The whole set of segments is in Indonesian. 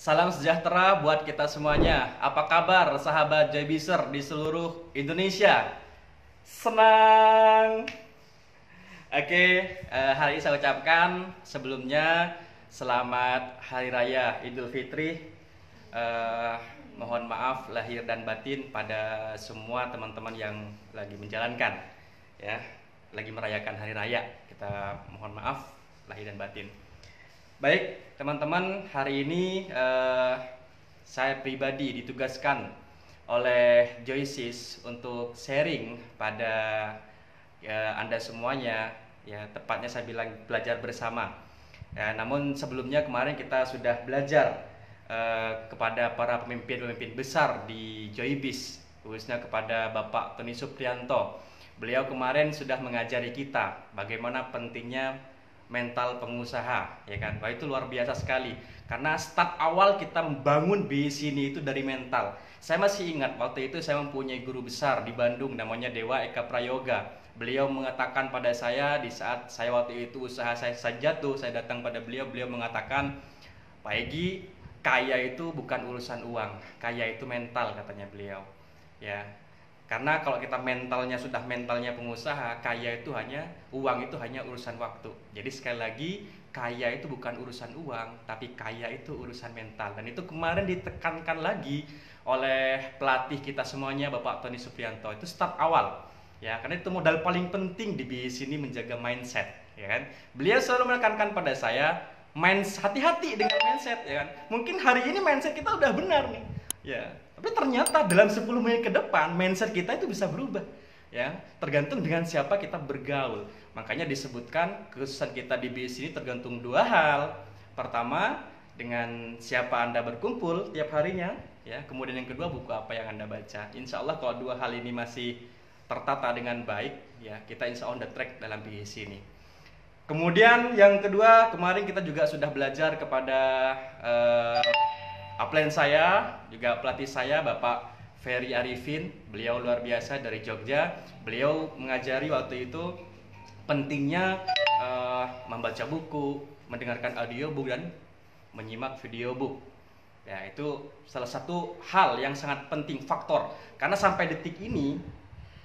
Salam sejahtera buat kita semuanya. Apa kabar sahabat JBiser di seluruh Indonesia? Senang. Oke, hari ini saya ucapkan sebelumnya selamat Hari Raya Idul Fitri. Eh, Mohon maaf lahir dan batin pada semua teman-teman yang lagi menjalankan, ya, lagi merayakan Hari Raya. Kita mohon maaf lahir dan batin. Baik, teman-teman, hari ini saya pribadi ditugaskan oleh Joyces untuk sharing pada Anda semuanya, ya tepatnya saya bilang belajar bersama. Ya, namun sebelumnya kemarin kita sudah belajar kepada para pemimpin-pemimpin besar di Joybis, khususnya kepada Bapak Tony Suprianto. Beliau kemarin sudah mengajari kita bagaimana pentingnya mental pengusaha, ya kan? Wah, itu luar biasa sekali. Karena start awal kita membangun bisnis ini itu dari mental. Saya masih ingat waktu itu saya mempunyai guru besar di Bandung namanya Dewa Eka Prayoga. Beliau mengatakan pada saya di saat saya waktu itu usaha saya jatuh, saya datang pada beliau, beliau mengatakan, "Pak Egi, kaya itu bukan urusan uang, kaya itu mental," katanya beliau. Ya, karena kalau kita mentalnya pengusaha, uang itu hanya urusan waktu. Jadi sekali lagi, kaya itu bukan urusan uang, tapi kaya itu urusan mental. Dan itu kemarin ditekankan lagi oleh pelatih kita semuanya, Bapak Tony Suprianto. Itu start awal, ya. Karena itu modal paling penting di bisnis ini, menjaga mindset, ya kan. Beliau selalu menekankan pada saya, hati-hati dengan mindset, ya kan. Mungkin hari ini mindset kita udah benar nih, ya. Tapi ternyata dalam 10 menit ke depan mindset kita itu bisa berubah, ya. Tergantung dengan siapa kita bergaul. Makanya disebutkan kesuksesan kita di bisnis ini tergantung dua hal. Pertama, dengan siapa Anda berkumpul tiap harinya, ya. Kemudian yang kedua, buku apa yang Anda baca. Insya Allah kalau dua hal ini masih tertata dengan baik, ya, kita insya Allah on the track dalam bisnis ini. Kemudian yang kedua, kemarin kita juga sudah belajar kepada upline saya, juga pelatih saya, Bapak Ferry Arifin. Beliau luar biasa dari Jogja. Beliau mengajari waktu itu pentingnya membaca buku, mendengarkan audiobook, dan menyimak videobook. Ya, itu salah satu hal yang sangat penting, faktor. Karena sampai detik ini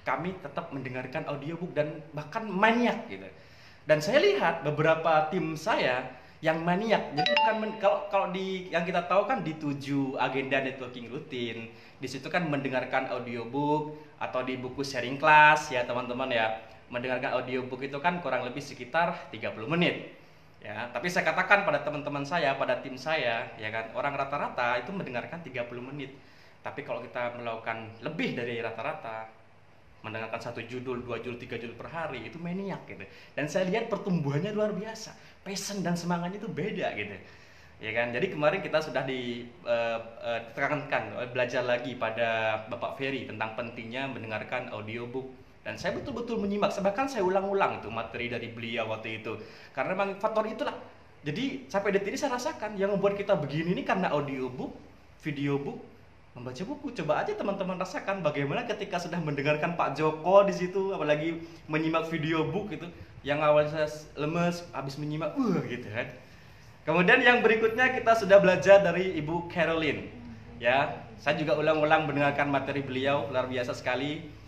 kami tetap mendengarkan audiobook dan bahkan maniak gitu. Dan saya lihat beberapa tim saya yang maniak. Jadi bukan kalau di yang kita tahu kan di 7 agenda networking rutin, di situ kan mendengarkan audiobook atau di buku sharing class, ya teman-teman, ya. Mendengarkan audiobook itu kan kurang lebih sekitar 30 menit. Ya, tapi saya katakan pada teman-teman saya, pada tim saya, ya kan, orang rata-rata itu mendengarkan 30 menit. Tapi kalau kita melakukan lebih dari rata-rata, mendengarkan satu judul, 2 judul, 3 judul per hari, itu maniak gitu. Dan saya lihat pertumbuhannya luar biasa, passion dan semangatnya itu beda gitu, ya kan. Jadi kemarin kita sudah ditekankan belajar lagi pada Bapak Ferry tentang pentingnya mendengarkan audiobook. Dan saya betul-betul menyimak, bahkan saya ulang-ulang itu materi dari beliau waktu itu. Karena memang faktor itulah. Jadi sampai detik ini saya rasakan yang membuat kita begini ini karena audiobook, videobook, membaca buku. Coba aja teman-teman rasakan bagaimana ketika sudah mendengarkan Pak Joko di situ, apalagi menyimak video book itu, yang awalnya saya lemes, habis menyimak, gitu kan. Kemudian yang berikutnya kita sudah belajar dari Ibu Caroline, ya. Saya juga ulang-ulang mendengarkan materi beliau, luar biasa sekali.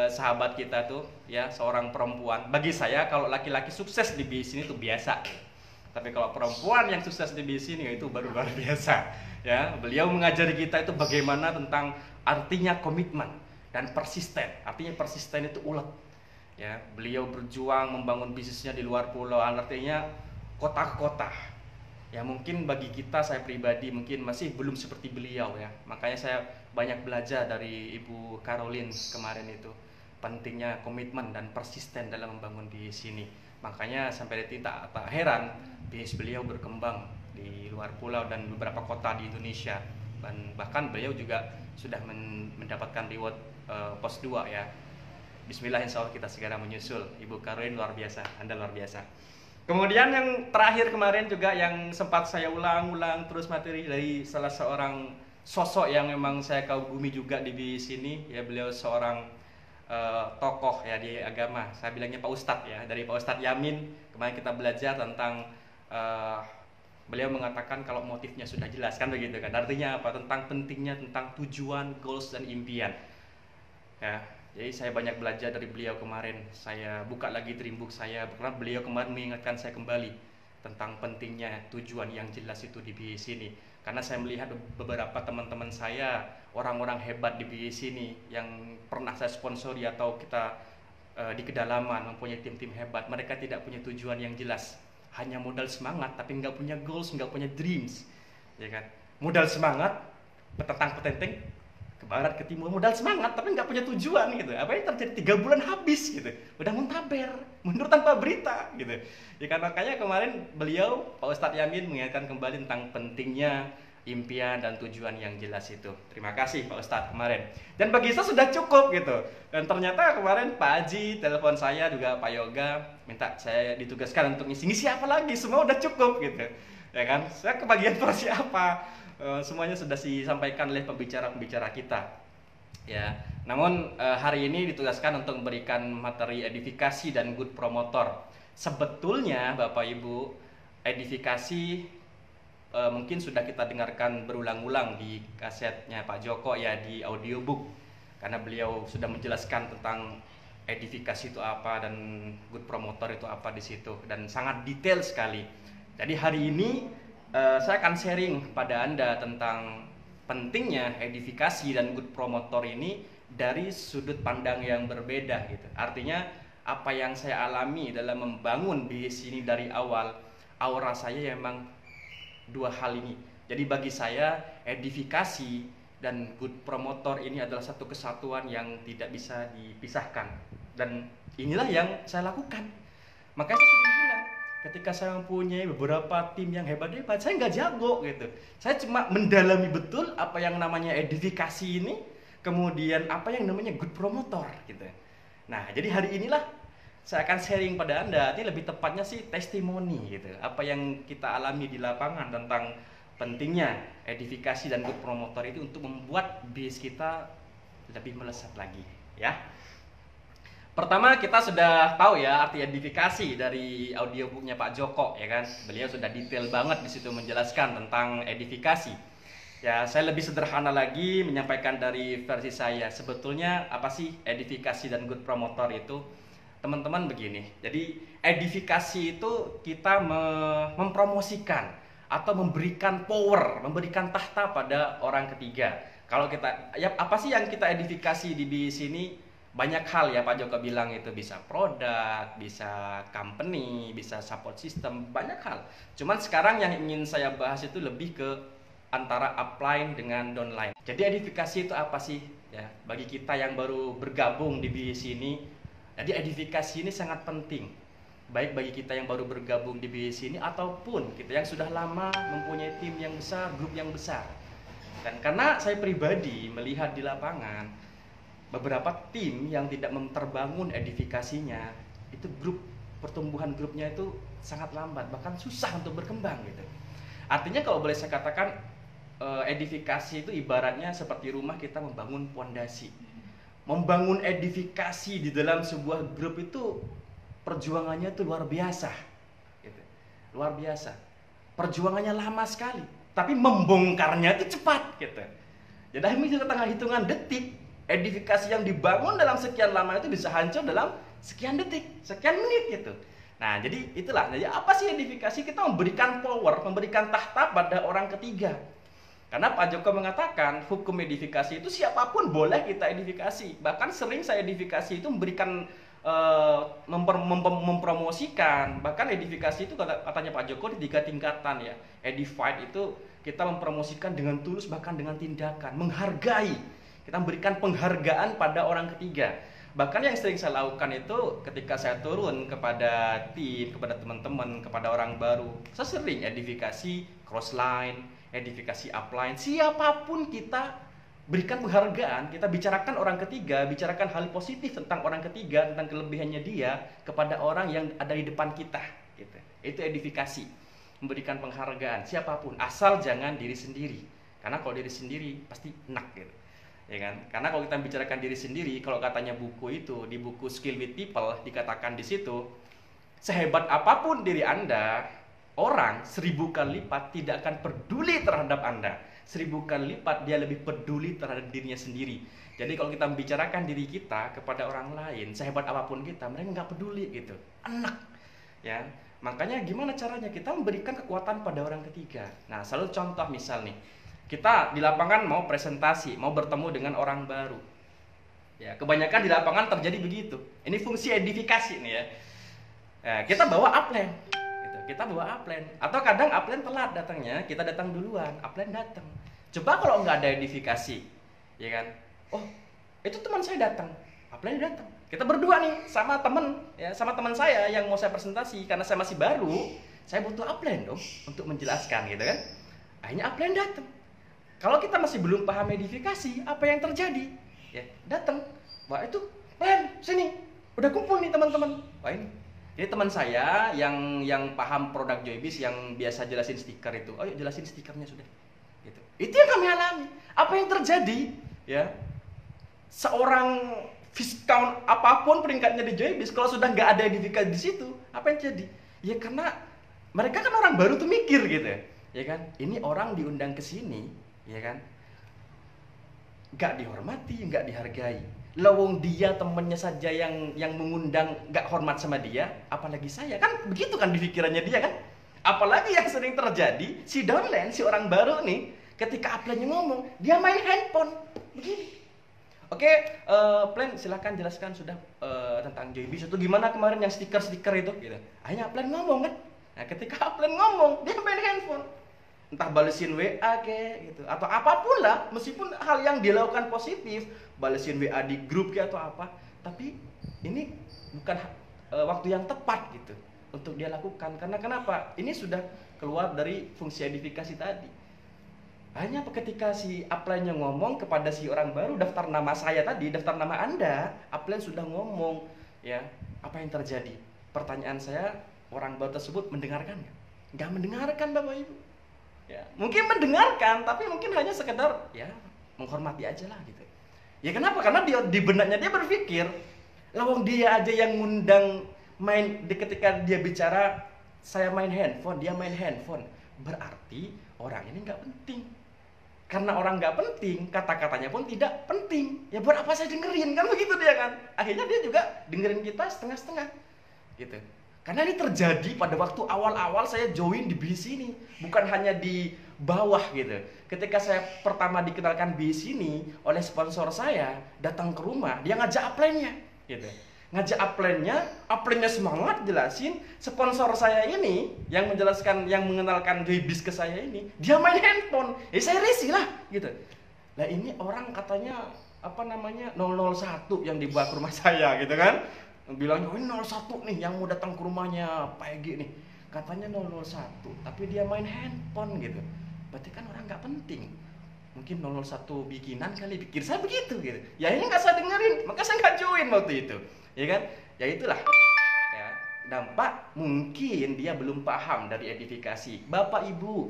Sahabat kita tuh, ya, seorang perempuan. Bagi saya kalau laki-laki sukses di bisnis itu biasa. Tapi kalau perempuan yang sukses di bisnis ini itu baru luar biasa. Ya, beliau mengajari kita itu bagaimana tentang artinya komitmen dan persisten. Artinya persisten itu ulet. Ya, beliau berjuang membangun bisnisnya di luar pulau, artinya kota ke kota. Ya, mungkin bagi kita, saya pribadi mungkin masih belum seperti beliau, ya. Makanya saya banyak belajar dari Ibu Caroline kemarin itu. Pentingnya komitmen dan persisten dalam membangun di sini. Makanya sampai detik tak heran bisnis beliau berkembang di luar pulau dan beberapa kota di Indonesia. Dan bahkan beliau juga sudah mendapatkan reward pos 2, ya. Bismillah, insya Allah kita segera menyusul. Ibu Caroline luar biasa, Anda luar biasa. Kemudian yang terakhir kemarin juga yang sempat saya ulang-ulang terus materi dari salah seorang sosok yang memang saya kagumi juga di sini, ya. Beliau seorang tokoh, ya, di agama. Saya bilangnya Pak Ustadz, ya, dari Pak Ustadz Yamin. Kemarin kita belajar tentang beliau mengatakan kalau motifnya sudah jelas, kan begitu kan. Artinya apa? Tentang pentingnya, tentang tujuan, goals dan impian. Ya, jadi saya banyak belajar dari beliau kemarin. Saya buka lagi Dreambook saya karena beliau kemarin mengingatkan saya kembali tentang pentingnya tujuan yang jelas itu di BIS ini. Karena saya melihat beberapa teman-teman saya, orang-orang hebat di BIS ini yang pernah saya sponsori atau kita di kedalaman mempunyai tim-tim hebat, mereka tidak punya tujuan yang jelas, hanya modal semangat tapi nggak punya goals, nggak punya dreams, ya kan. Modal semangat, petentang petenteng ke barat ke timur, modal semangat tapi nggak punya tujuan gitu. Apa yang terjadi? 3 bulan habis gitu, udah muntaber, mundur tanpa berita gitu. Ya kan, makanya kemarin beliau Pak Ustadz Yamin mengingatkan kembali tentang pentingnya impian dan tujuan yang jelas itu. Terima kasih Pak Ustadz kemarin. Dan bagi saya sudah cukup gitu. Dan ternyata kemarin Pak Haji telepon saya, juga Pak Yoga minta saya ditugaskan untuk ngisi apa lagi, semua udah cukup gitu. Ya kan? Saya kebagian porsi apa? Semuanya sudah disampaikan oleh pembicara-pembicara kita. Ya. Namun hari ini ditugaskan untuk memberikan materi edifikasi dan good promotor. Sebetulnya Bapak Ibu, edifikasi mungkin sudah kita dengarkan berulang-ulang di kasetnya Pak Joko ya, di audiobook, karena beliau sudah menjelaskan tentang edifikasi itu apa dan good promotor itu apa di situ, dan sangat detail sekali. Jadi hari ini saya akan sharing pada Anda tentang pentingnya edifikasi dan good promotor ini dari sudut pandang yang berbeda gitu. Artinya apa yang saya alami dalam membangun BIS ini dari awal, aura saya memang dua hal ini. Jadi bagi saya edifikasi dan good promotor ini adalah satu kesatuan yang tidak bisa dipisahkan, dan inilah yang saya lakukan. Makanya saya sering bilang, ketika saya mempunyai beberapa tim yang hebat-hebat, saya nggak jago gitu. Saya cuma mendalami betul apa yang namanya edifikasi ini, kemudian apa yang namanya good promotor gitu. Nah, jadi hari inilah saya akan sharing pada Anda, ini lebih tepatnya sih testimoni gitu, apa yang kita alami di lapangan tentang pentingnya edifikasi dan good promotor itu untuk membuat BIS kita lebih melesat lagi ya. Pertama, kita sudah tahu ya arti edifikasi dari audiobooknya Pak Joko ya kan. Beliau sudah detail banget di situ menjelaskan tentang edifikasi. Ya, saya lebih sederhana lagi menyampaikan dari versi saya. Sebetulnya apa sih edifikasi dan good promotor itu? Teman-teman begini, jadi edifikasi itu kita mempromosikan atau memberikan power, memberikan tahta pada orang ketiga. Kalau kita, ya apa sih yang kita edifikasi di sini? Banyak hal ya Pak Joko bilang, itu bisa produk, bisa company, bisa support system, banyak hal. Cuman sekarang yang ingin saya bahas itu lebih ke antara upline dengan downline. Jadi edifikasi itu apa sih? Ya, bagi kita yang baru bergabung di BIS ini, jadi edifikasi ini sangat penting, baik bagi kita yang baru bergabung di BIS ini ataupun kita yang sudah lama mempunyai tim yang besar, grup yang besar. Dan karena saya pribadi melihat di lapangan beberapa tim yang tidak terbangun edifikasinya, itu pertumbuhan grupnya itu sangat lambat, bahkan susah untuk berkembang gitu. Artinya kalau boleh saya katakan, edifikasi itu ibaratnya seperti rumah kita membangun pondasi. Membangun edifikasi di dalam sebuah grup itu perjuangannya itu luar biasa gitu. Luar biasa, perjuangannya lama sekali, tapi membongkarnya itu cepat gitu. Jadi di tengah hitungan detik, edifikasi yang dibangun dalam sekian lama itu bisa hancur dalam sekian detik, sekian menit gitu. Nah, jadi itulah. Jadi apa sih edifikasi? Kita memberikan power, memberikan tahta pada orang ketiga. Karena Pak Joko mengatakan hukum edifikasi itu siapapun boleh kita edifikasi. Bahkan sering saya edifikasi itu memberikan mempromosikan. Bahkan edifikasi itu katanya Pak Joko di 3 tingkatan ya. Edified itu kita mempromosikan dengan tulus, bahkan dengan tindakan, menghargai. Kita memberikan penghargaan pada orang ketiga. Bahkan yang sering saya lakukan itu ketika saya turun kepada tim, kepada teman-teman, kepada orang baru, saya sering edifikasi crossline, edifikasi upline, siapapun kita berikan penghargaan, kita bicarakan orang ketiga, bicarakan hal positif tentang orang ketiga, tentang kelebihannya dia kepada orang yang ada di depan kita gitu. Itu edifikasi, memberikan penghargaan siapapun, asal jangan diri sendiri. Karena kalau diri sendiri pasti enak gitu. Ya kan? Karena kalau kita bicarakan diri sendiri, kalau katanya buku itu, di buku Skill with People dikatakan di situ, sehebat apapun diri Anda, orang 1000 kali lipat tidak akan peduli terhadap Anda. 1000 kali lipat dia lebih peduli terhadap dirinya sendiri. Jadi kalau kita membicarakan diri kita kepada orang lain, sehebat apapun kita, mereka nggak peduli gitu. Enak, ya. Makanya gimana caranya kita memberikan kekuatan pada orang ketiga. Nah, selalu contoh misal nih, kita di lapangan mau presentasi, mau bertemu dengan orang baru. Ya, kebanyakan di lapangan terjadi begitu. Ini fungsi edifikasi nih ya. Nah, kita bawa upline, gitu. Kita bawa upline. Atau kadang upline telat datangnya, kita datang duluan, upline datang. Coba kalau nggak ada edifikasi, ya kan? Oh, itu teman saya datang, upline datang. Kita berdua nih sama teman, ya, sama teman saya yang mau saya presentasi. Karena saya masih baru, saya butuh upline dong untuk menjelaskan, gitu kan? Akhirnya upline datang. Kalau kita masih belum paham edifikasi, apa yang terjadi? Ya, datang. Wah, itu, sini. Udah kumpul nih teman-teman. Wah, ini. Jadi teman saya yang paham produk Joybis yang biasa jelasin stiker itu. Oh, yuk jelasin stikernya sudah. Gitu. Itu yang kami alami. Apa yang terjadi? Ya. Seorang Viscount apapun peringkatnya di Joybis, kalau sudah nggak ada edifikasi di situ, apa yang terjadi? Ya karena mereka kan orang baru tuh mikir gitu. Ya kan? Ini orang diundang ke sini, ya kan? Nggak dihormati, nggak dihargai. Lawong dia temennya saja yang mengundang nggak hormat sama dia, apalagi saya, kan begitu kan di pikirannya dia kan. Apalagi yang sering terjadi, si downline, si orang baru nih, ketika upline ngomong, dia main handphone begini. Oke, Plan silahkan jelaskan sudah tentang Joybis itu gimana kemarin yang stiker-stiker itu gitu. Akhirnya Plan ngomong kan. Nah, ketika Plan ngomong, dia main handphone. Entah balesin WA kayak gitu atau apapun lah, meskipun hal yang dilakukan positif, balesin WA di grup kayak atau apa, tapi ini bukan waktu yang tepat gitu untuk dia lakukan. Karena kenapa? Ini sudah keluar dari fungsi edifikasi tadi. Hanya ketika si upline-nya ngomong kepada si orang baru, daftar nama saya tadi, daftar nama Anda, upline sudah ngomong, ya, apa yang terjadi? Pertanyaan saya, orang baru tersebut mendengarkan nggak? Nggak mendengarkan, Bapak Ibu. Ya, mungkin mendengarkan, tapi mungkin hanya sekedar ya menghormati aja lah gitu. Ya kenapa? Karena dia di benaknya dia berpikir, lawang dia aja yang ngundang main ketika dia bicara saya main handphone, dia main handphone, berarti orang ini nggak penting. Karena orang nggak penting, kata-katanya pun tidak penting. Ya buat apa saya dengerin? Kan begitu dia kan. Akhirnya dia juga dengerin kita setengah-setengah gitu. Karena ini terjadi pada waktu awal-awal saya join di bis ini, bukan hanya di bawah gitu. Ketika saya pertama dikenalkan bis ini oleh sponsor saya, datang ke rumah, dia ngajak upline-nya gitu. Ngajak upline-nya semangat jelasin, sponsor saya ini yang menjelaskan, yang mengenalkan Joybis ke saya ini, dia main handphone. Ya saya risih lah gitu. Nah, ini orang katanya apa namanya 001 yang dibawa ke rumah saya gitu kan. Bilangnya, oh ini 01 nih yang mau datang ke rumahnya Pak Egi nih. Katanya 001, tapi dia main handphone gitu. Berarti kan orang nggak penting. Mungkin 001 bikinan kali, pikir saya begitu gitu. Ya ini nggak saya dengerin, maka saya nggak join waktu itu. Ya kan? Ya itulah. Ya, dampak mungkin dia belum paham dari edifikasi. Bapak Ibu,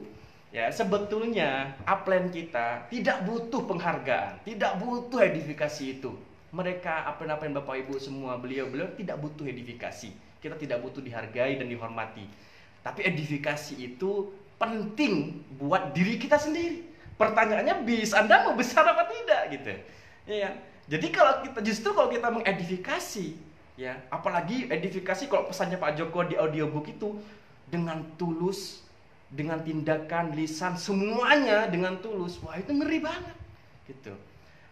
ya sebetulnya upline kita tidak butuh penghargaan, tidak butuh edifikasi itu. Mereka apa-apain Bapak Ibu semua, beliau tidak butuh edifikasi. Kita tidak butuh dihargai dan dihormati. Tapi edifikasi itu penting buat diri kita sendiri. Pertanyaannya, bis Anda mau besar apa tidak gitu. Ya. Jadi kalau kita mengedifikasi, ya, apalagi edifikasi kalau pesannya Pak Joko di audiobook itu dengan tulus, dengan tindakan, lisan, semuanya dengan tulus. Wah, itu ngeri banget gitu.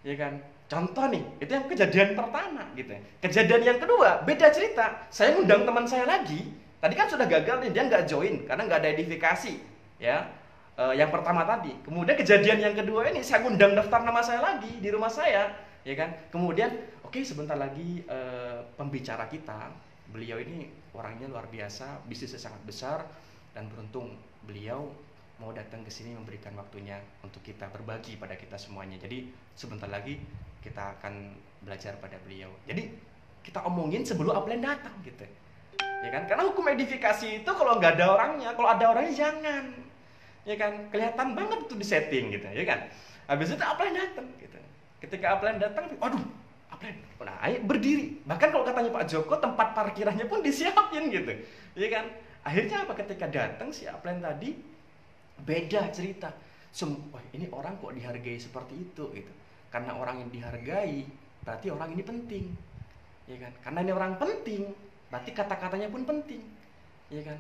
Ya kan? Contoh nih, itu yang kejadian pertama gitu. Kejadian yang kedua, beda cerita. Saya ngundang teman saya lagi. Tadi kan sudah gagal nih, dia nggak join karena nggak ada edifikasi. Ya, yang pertama tadi. Kemudian kejadian yang kedua ini, saya ngundang daftar nama saya lagi di rumah saya, ya kan. Kemudian, oke, sebentar lagi pembicara kita, beliau ini orangnya luar biasa, bisnisnya sangat besar dan beruntung beliau mau datang ke sini memberikan waktunya untuk kita berbagi pada kita semuanya. Jadi sebentar lagi kita akan belajar pada beliau. Jadi kita omongin sebelum upline datang gitu. Ya kan? Karena hukum edifikasi itu kalau nggak ada orangnya, kalau ada orangnya jangan. Ya kan? Kelihatan banget itu di setting gitu, ya kan? Habis itu upline datang gitu. Ketika upline datang, waduh, upline. Nah, ayo berdiri. Bahkan kalau katanya Pak Joko, tempat parkirannya pun disiapin gitu. Ya kan? Akhirnya apa? Ketika datang si upline tadi, beda cerita. Wah, ini orang kok dihargai seperti itu gitu. Karena orang yang dihargai, berarti orang ini penting, ya kan? Karena ini orang penting, berarti kata-katanya pun penting, ya kan?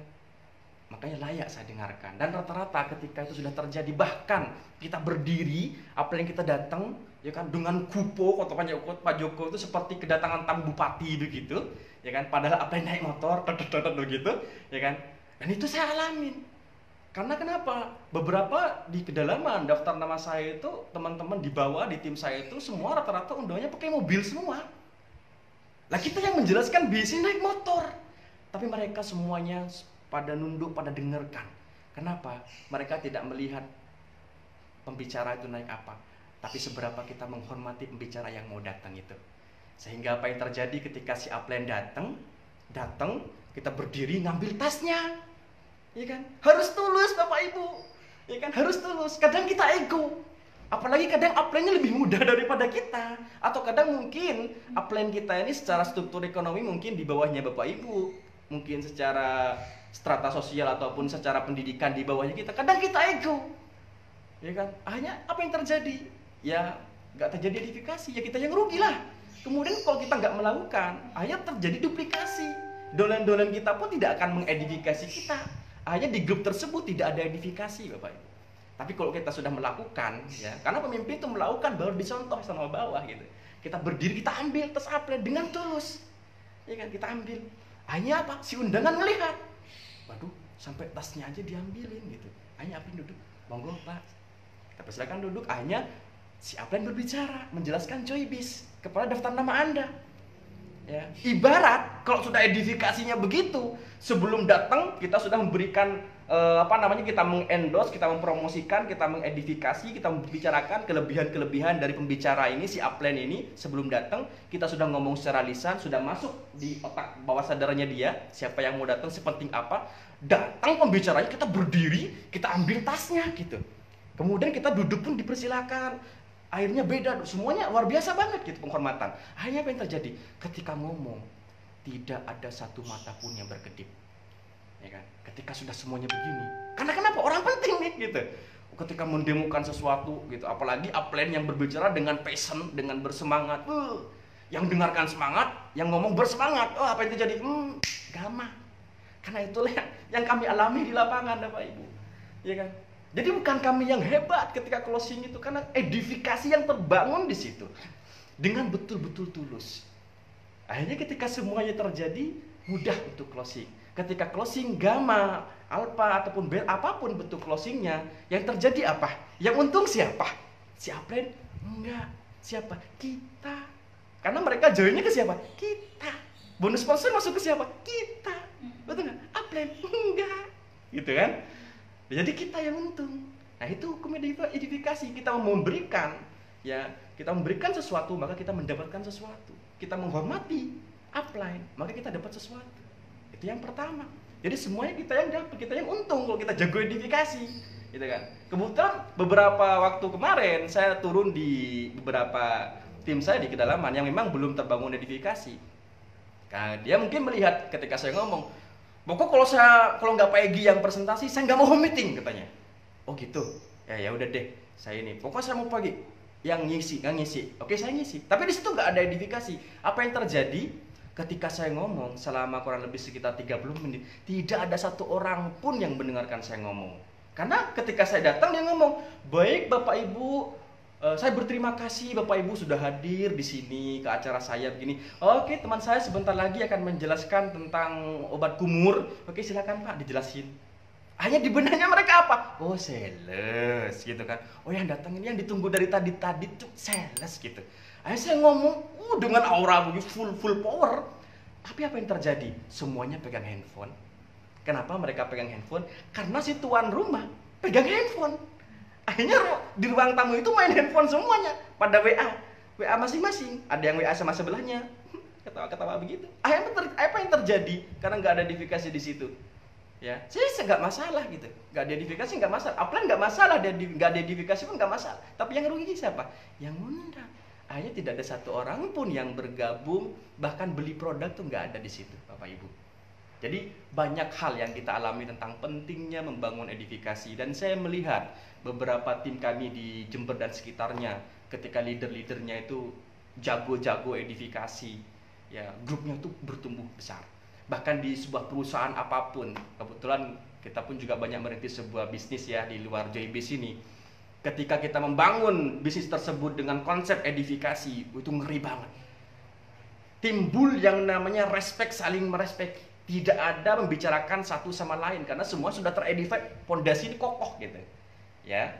Makanya layak saya dengarkan. Dan rata-rata ketika itu sudah terjadi, bahkan kita berdiri, apa yang kita datang, ya kan, dengan kupo, kota Pak Joko itu seperti kedatangan tamu bupati begitu, ya kan? Padahal apa yang naik motor, begitu, ya kan? Dan itu saya alamin. Karena kenapa? Beberapa di kedalaman daftar nama saya itu, teman-teman di bawah di tim saya itu semua rata-rata undangannya pakai mobil semua. Lah kita yang menjelaskan BC naik motor, tapi mereka semuanya pada nunduk, pada dengarkan. Kenapa? Mereka tidak melihat pembicara itu naik apa, tapi seberapa kita menghormati pembicara yang mau datang itu. Sehingga apa yang terjadi ketika si upline datang, kita berdiri ngambil tasnya, ya kan? Harus tulus Bapak Ibu, ya kan? Harus tulus. Kadang kita ego, apalagi kadang upline-nya lebih mudah daripada kita, atau kadang mungkin upline kita ini secara struktur ekonomi mungkin di bawahnya Bapak Ibu, mungkin secara strata sosial ataupun secara pendidikan di bawahnya kita. Kadang kita ego, ya kan? Hanya apa yang terjadi? Ya nggak terjadi edifikasi, ya kita yang rugi lah. Kemudian kalau kita nggak melakukan, hanya terjadi duplikasi. Dolen-dolen kita pun tidak akan mengedifikasi kita. Hanya di grup tersebut tidak ada edifikasi, Bapak Ibu. Tapi kalau kita sudah melakukan, ya, karena pemimpin itu melakukan baru dicontoh sama bawah gitu. Kita berdiri, kita ambil tas upline dengan tulus, ya kan? Kita ambil. Hanya apa? Si undangan melihat, waduh, sampai tasnya aja diambilin gitu. Hanya upline duduk, monggo Pak, kita persilakan duduk. Hanya si upline berbicara, menjelaskan Joybis kepada daftar nama Anda. Ya, ibarat kalau sudah edifikasinya begitu, sebelum datang kita sudah memberikan kita mengendorse, kita mempromosikan, kita mengedifikasi, kita membicarakan kelebihan-kelebihan dari pembicara ini, si upline ini. Sebelum datang kita sudah ngomong secara lisan, sudah masuk di otak bawah sadarnya dia siapa yang mau datang, sepenting apa. Datang pembicaranya, kita berdiri, kita ambil tasnya gitu. Kemudian kita duduk pun dipersilakan. Akhirnya beda, semuanya luar biasa banget gitu penghormatan. Hanya apa yang terjadi? Ketika ngomong, tidak ada satu mata pun yang berkedip, ya kan? Ketika sudah semuanya begini, karena kenapa? Orang penting nih gitu. Ketika mendemokan sesuatu gitu, apalagi upline yang berbicara dengan passion, dengan bersemangat, yang dengarkan semangat, yang ngomong bersemangat, apa yang terjadi? Gama. Karena itulah yang kami alami di lapangan, Bapak Ibu, ya kan? Jadi bukan kami yang hebat ketika closing itu, karena edifikasi yang terbangun di situ dengan betul-betul tulus. Akhirnya ketika semuanya terjadi, mudah untuk closing. Ketika closing gamma, alpha ataupun beta, apapun bentuk closingnya, yang terjadi apa? Yang untung siapa? Si upline? Enggak. Siapa? Kita. Karena mereka joinnya ke siapa? Kita. Bonus sponsor masuk ke siapa? Kita. Betul nggak? Upline? Enggak. Gitu kan? Jadi kita yang untung. Nah itu hukum edifikasi. Kita memberikan, ya, kita memberikan sesuatu, maka kita mendapatkan sesuatu. Kita menghormati upline, maka kita dapat sesuatu. Itu yang pertama. Jadi semuanya kita yang dapat, kita yang untung kalau kita jago edifikasi, gitu kan. Kebetulan beberapa waktu kemarin saya turun di beberapa tim saya di kedalaman yang memang belum terbangun edifikasi. Nah, dia mungkin melihat ketika saya ngomong, pokok kalau nggak Pak Egy yang presentasi, saya nggak mau home meeting katanya. Oh gitu. Ya udah deh, saya ini. Pokoknya saya mau pagi yang ngisi, nggak ngisi. Oke, saya ngisi. Tapi di situ nggak ada edifikasi. Apa yang terjadi? Ketika saya ngomong selama kurang lebih sekitar 30 menit, tidak ada satu orang pun yang mendengarkan saya ngomong. Karena ketika saya datang dia ngomong, "Baik Bapak Ibu, saya berterima kasih Bapak Ibu sudah hadir di sini ke acara saya begini. Oke, teman saya sebentar lagi akan menjelaskan tentang obat kumur. Oke, silakan Pak dijelasin." Hanya di benaknya mereka apa? Oh, sales gitu kan. Oh, yang datang ini yang ditunggu dari tadi tuh sales gitu. Akhirnya saya ngomong dengan aura begitu full power. Tapi apa yang terjadi? Semuanya pegang handphone. Kenapa mereka pegang handphone? Karena si tuan rumah pegang handphone. Akhirnya di ruang tamu itu main handphone semuanya pada WA masing-masing. Ada yang WA sama sebelahnya, ketawa-ketawa begitu. Akhirnya apa yang terjadi? Karena nggak ada edifikasi di situ. Ya, saya nggak masalah gitu, nggak ada edifikasi nggak masalah, upline nggak masalah, nggak ada edifikasi pun nggak masalah. Tapi yang rugi siapa? Yang undang. Akhirnya tidak ada satu orang pun yang bergabung, bahkan beli produk tuh nggak ada di situ, Bapak Ibu. Jadi banyak hal yang kita alami tentang pentingnya membangun edifikasi, dan saya melihat beberapa tim kami di Jember dan sekitarnya ketika leader-leadernya itu jago-jago edifikasi, ya grupnya tuh bertumbuh besar. Bahkan di sebuah perusahaan apapun, kebetulan kita pun juga banyak merintis sebuah bisnis ya di luar JBS ini. Ketika kita membangun bisnis tersebut dengan konsep edifikasi, itu ngeri banget. Timbul yang namanya respect, saling merespek. Tidak ada membicarakan satu sama lain karena semua sudah teredify, pondasi ini kokoh gitu. Ya.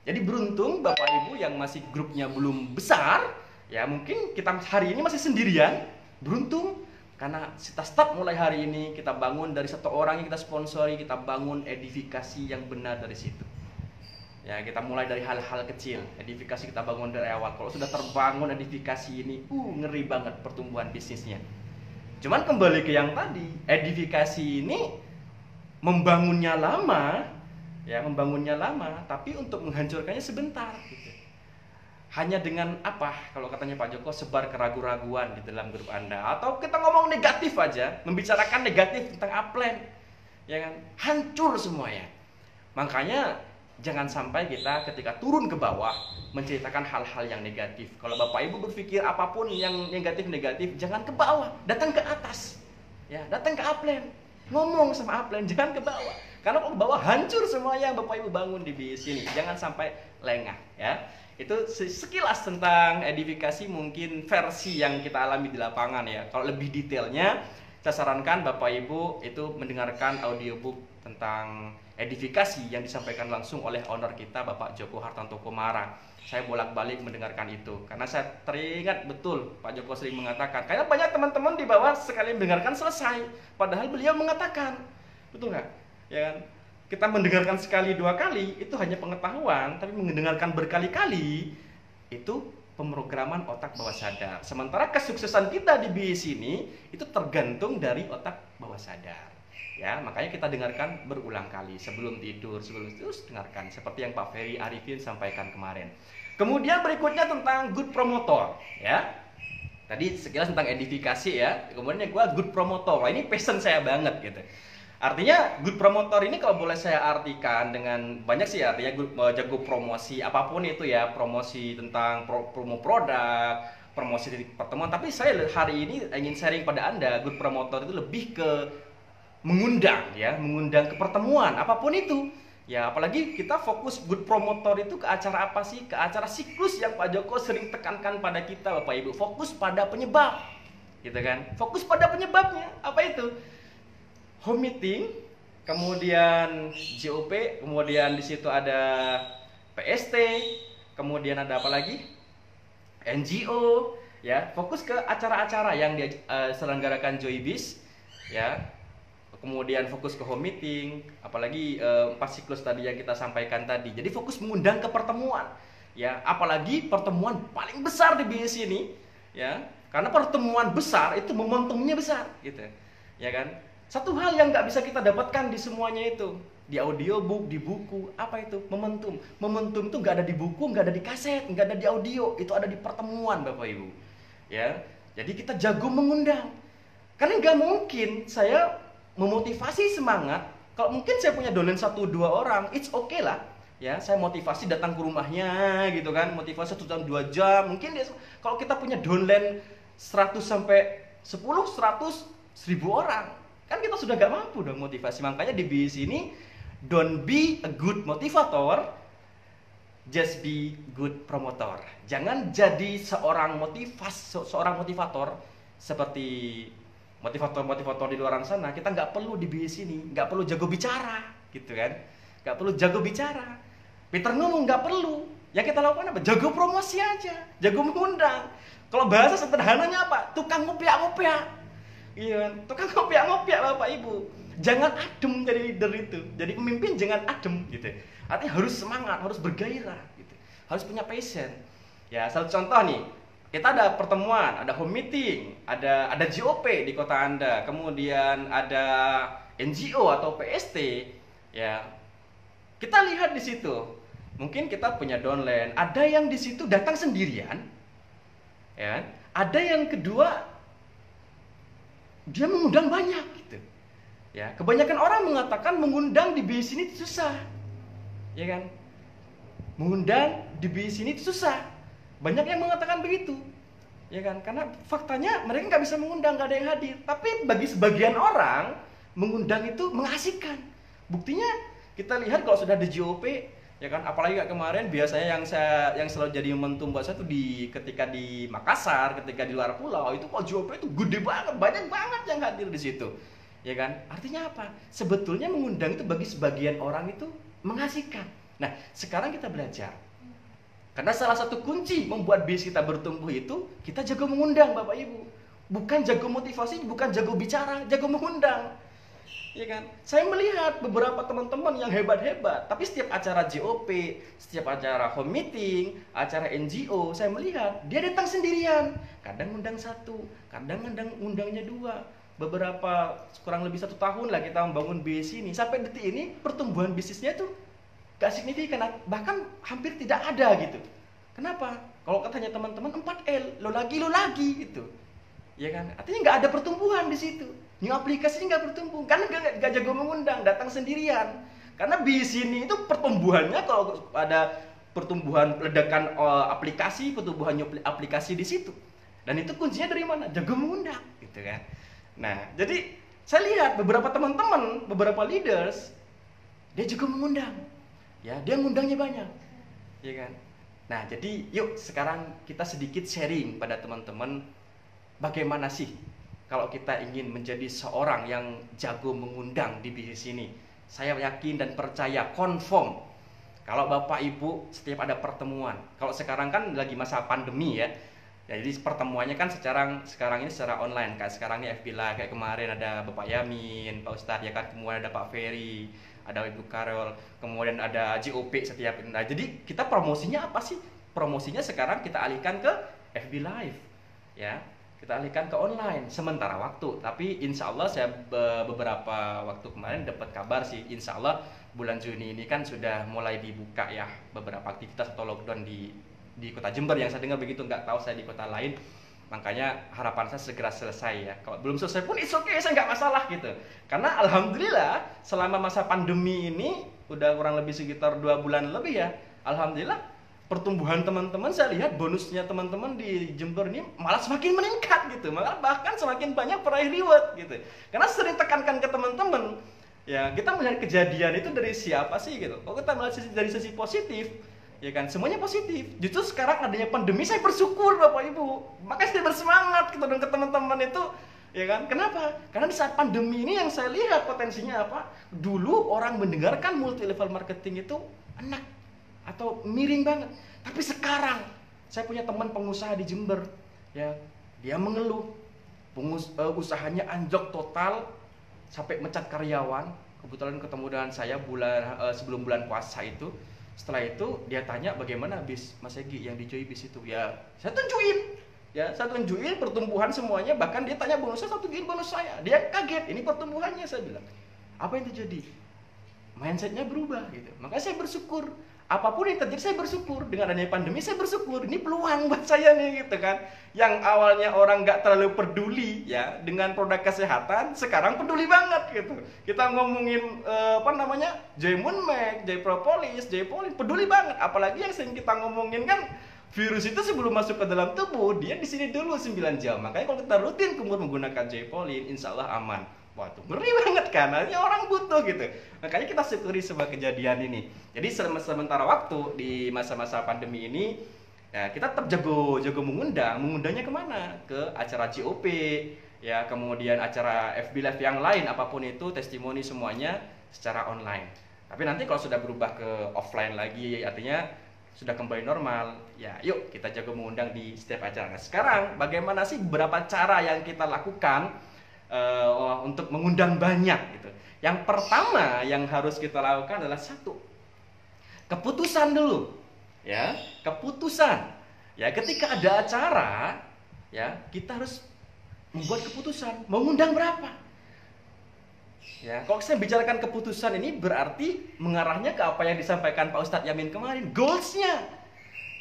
Jadi beruntung Bapak Ibu yang masih grupnya belum besar, ya mungkin kita hari ini masih sendirian. Beruntung karena kita start mulai hari ini, kita bangun dari satu orang yang kita sponsori, kita bangun edifikasi yang benar dari situ. Ya, kita mulai dari hal-hal kecil. Edifikasi kita bangun dari awal. Kalau sudah terbangun edifikasi ini, ngeri banget pertumbuhan bisnisnya. Cuman kembali ke yang tadi, edifikasi ini membangunnya lama, ya membangunnya lama, tapi untuk menghancurkannya sebentar. Gitu. Hanya dengan apa? Kalau katanya Pak Joko, sebar keraguan-raguan di dalam grup Anda, atau kita ngomong negatif aja, membicarakan negatif tentang upline, ya kan? Hancur semuanya. Makanya jangan sampai kita ketika turun ke bawah menceritakan hal-hal yang negatif. Kalau Bapak Ibu berpikir apapun yang negatif-negatif, jangan ke bawah, datang ke atas. Ya, datang ke upline. Ngomong sama upline, jangan ke bawah. Karena kalau ke bawah hancur semua yang Bapak Ibu bangun di sini. Jangan sampai lengah, ya. Itu sekilas tentang edifikasi, mungkin versi yang kita alami di lapangan ya. Kalau lebih detailnya, saya sarankan Bapak Ibu itu mendengarkan audiobook tentang edifikasi yang disampaikan langsung oleh owner kita Bapak Joko Hartanto Komara. Saya bolak-balik mendengarkan itu karena saya teringat betul Pak Joko sering mengatakan, karena banyak teman-teman di bawah sekali mendengarkan selesai, padahal beliau mengatakan, betul nggak? Ya kan? Kita mendengarkan sekali dua kali itu hanya pengetahuan, tapi mendengarkan berkali-kali itu pemrograman otak bawah sadar. Sementara kesuksesan kita di BIS ini itu tergantung dari otak bawah sadar. Ya, makanya kita dengarkan berulang kali sebelum tidur, terus dengarkan seperti yang Pak Ferry Arifin sampaikan kemarin. Kemudian berikutnya tentang good promotor, ya. Tadi sekilas tentang edifikasi ya. Kemudian yang kedua good promotor. Wah, ini passion saya banget gitu. Artinya good promotor ini kalau boleh saya artikan dengan banyak sih artinya jago promosi apapun itu ya, promosi tentang promo produk, promosi di pertemuan. Tapi saya hari ini ingin sharing pada Anda, good promotor itu lebih ke mengundang ya, mengundang ke pertemuan apapun itu. Ya, apalagi kita fokus good promotor itu ke acara apa sih? Ke acara siklus yang Pak Joko sering tekankan pada kita Bapak Ibu. Fokus pada penyebab. Gitu kan? Fokus pada penyebabnya. Apa itu? Home meeting, kemudian GOP, kemudian di situ ada PST, kemudian ada apa lagi? NGO, ya. Fokus ke acara-acara yang diselenggarakan JOYBIS, ya. Kemudian fokus ke home meeting, apalagi 4 siklus tadi yang kita sampaikan tadi. Jadi fokus mengundang ke pertemuan, ya. Apalagi pertemuan paling besar di BIS ini, ya. Karena pertemuan besar itu momentumnya besar, gitu, ya kan? Satu hal yang nggak bisa kita dapatkan di semuanya itu, di audiobook, di buku, apa itu? Momentum. Momentum itu nggak ada di buku, nggak ada di kaset, nggak ada di audio, itu ada di pertemuan Bapak Ibu, ya. Jadi kita jago mengundang. Karena nggak mungkin saya memotivasi semangat kalau mungkin saya punya downline 1-2 orang, it's okay lah ya, saya motivasi datang ke rumahnya gitu kan, motivasi 1 jam 2 jam mungkin dia. Kalau kita punya downline 100 sampai 10, 100, 1000 orang kan kita sudah gak mampu dong motivasi. Makanya di BIS ini don't be a good motivator, just be good promotor. Jangan jadi seorang motivator seperti motivator di luar sana. Kita nggak perlu di BIS ini, nggak perlu jago bicara, gitu kan? Nggak perlu jago bicara. Peter ngomong nggak perlu. Yang kita lakukan apa? Jago promosi aja, jago mengundang. Kalau bahasa sederhananya apa? Tukang ngopiak-ngopiak. Iya kan? Tukang ngopiak-ngopiak Bapak Ibu. Jangan adem jadi leader itu. Jadi pemimpin jangan adem gitu. Artinya harus semangat, harus bergairah gitu. Harus punya passion. Ya, satu contoh nih. Kita ada pertemuan, ada home meeting, ada GOP di kota Anda, kemudian ada NGO atau PST, ya. Kita lihat di situ, mungkin kita punya downline, ada yang di situ datang sendirian, ya. Ada yang kedua dia mengundang banyak, gitu. Ya, kebanyakan orang mengatakan mengundang di bis ini susah. Ya kan? Mengundang di bis ini susah. Banyak yang mengatakan begitu. Ya kan? Karena faktanya mereka nggak bisa mengundang, nggak ada yang hadir. Tapi bagi sebagian orang, mengundang itu mengasihkan. Buktinya kita lihat kalau sudah ada JOP, ya kan, apalagi kayak kemarin biasanya yang selalu jadi momentum buat saya tuh ketika di Makassar, ketika di luar pulau itu kalau JOP itu gede banget, banyak banget yang hadir di situ. Ya kan? Artinya apa? Sebetulnya mengundang itu bagi sebagian orang itu mengasihkan. Nah, sekarang kita belajar. Karena salah satu kunci membuat bis kita bertumbuh itu kita jago mengundang, Bapak Ibu. Bukan jago motivasi, bukan jago bicara, jago mengundang. Ya kan? Saya melihat beberapa teman-teman yang hebat-hebat, tapi setiap acara JOP, setiap acara home meeting, acara NGO, saya melihat dia datang sendirian. Kadang undang satu, kadang undangnya dua. Beberapa kurang lebih 1 tahun lah kita membangun bis ini. Sampai detik ini pertumbuhan bisnisnya tuh gak signifikan, bahkan hampir tidak ada gitu. Kenapa? Kalau katanya teman-teman 4L, lo lagi gitu. Ya kan? Artinya nggak ada pertumbuhan di situ. New aplikasi nggak bertumbuh, karena nggak jago mengundang, datang sendirian. Karena bis ini itu pertumbuhannya kalau ada pertumbuhan ledakan aplikasi, pertumbuhan aplikasi di situ. Dan itu kuncinya dari mana? Jago mengundang, gitu kan. Nah, jadi saya lihat beberapa teman-teman, beberapa leaders, dia juga mengundang. Ya, dia ngundangnya banyak, ya kan. Nah, jadi yuk sekarang kita sedikit sharing pada teman-teman bagaimana sih kalau kita ingin menjadi seorang yang jago mengundang di bisnis ini. Saya yakin dan percaya, confirm, kalau Bapak Ibu setiap ada pertemuan, kalau sekarang kan lagi masa pandemi ya, jadi pertemuannya kan sekarang ini secara online. Kayak sekarang ini FB Live, kayak kemarin ada Bapak Yamin, Pak Ustadz ya kan, kemudian ada Pak Ferry, ada Ibu Karol, kemudian ada JOP setiap. Nah, jadi kita promosinya apa sih? Promosinya sekarang kita alihkan ke FB Live, ya, kita alihkan ke online sementara waktu. Tapi insya Allah saya beberapa waktu kemarin dapat kabar sih, insya Allah bulan Juni ini kan sudah mulai dibuka ya beberapa aktivitas atau lockdown di kota Jember. Yang saya dengar begitu, nggak tahu saya di kota lain. Makanya harapan saya segera selesai ya. Kalau belum selesai pun it's okay, saya nggak masalah gitu. Karena alhamdulillah selama masa pandemi ini udah kurang lebih sekitar 2 bulan lebih ya. Alhamdulillah pertumbuhan teman-teman, saya lihat bonusnya teman-teman di Jember ini malah semakin meningkat gitu. Malah bahkan semakin banyak peraih reward gitu. Karena sering tekankan ke teman-teman, ya kita melihat kejadian itu dari siapa sih gitu. Kalau kita melihat dari sisi positif, ya kan, semuanya positif. Justru sekarang adanya pandemi saya bersyukur Bapak Ibu. Makanya saya bersemangat ketemu ke teman-teman itu, ya kan. Kenapa? Karena di saat pandemi ini yang saya lihat potensinya apa? Dulu orang mendengarkan multi level marketing itu enak atau miring banget. Tapi sekarang saya punya teman pengusaha di Jember, ya, dia mengeluh usahanya anjlok total sampai mecat karyawan. Kebetulan ketemu dengan saya sebelum bulan puasa itu. Setelah itu dia tanya bagaimana bis Mas Egi yang di Joy bis itu. Ya, saya tunjukin pertumbuhan semuanya. Bahkan dia tanya bonusnya, saya tunjukin bonus saya. Dia kaget, ini pertumbuhannya. Saya bilang, apa yang terjadi? Mindsetnya berubah gitu. Makanya saya bersyukur. Apapun yang terjadi saya bersyukur. Dengan adanya pandemi saya bersyukur. Ini peluang buat saya nih gitu kan. Yang awalnya orang nggak terlalu peduli ya dengan produk kesehatan, sekarang peduli banget gitu. Kita ngomongin Joy Moon Mac, Joy Propolis, Joy Polin, peduli banget. Apalagi yang sering kita ngomongin kan, virus itu sebelum masuk ke dalam tubuh dia di sini dulu 9 jam. Makanya kalau kita rutin menggunakan Joy Polin, insya Allah aman. Wah, tuh ngeri banget kan, artinya orang butuh gitu. Makanya kita syukuri sebuah kejadian ini. Jadi sementara waktu di masa-masa pandemi ini, ya, kita tetap jago mengundangnya kemana? Ke acara JOP, ya, kemudian acara FB Live yang lain, apapun itu, testimoni semuanya secara online. Tapi nanti kalau sudah berubah ke offline lagi, artinya sudah kembali normal, ya yuk kita jago mengundang di setiap acara. Nah, sekarang bagaimana sih beberapa cara yang kita lakukan untuk mengundang banyak gitu. Yang pertama yang harus kita lakukan adalah satu, keputusan dulu, ya, keputusan. Ya, ketika ada acara, ya, kita harus membuat keputusan, mengundang berapa. Ya, kalau saya bicarakan keputusan ini berarti mengarahnya ke apa yang disampaikan Pak Ustadz Yamin kemarin, goalsnya.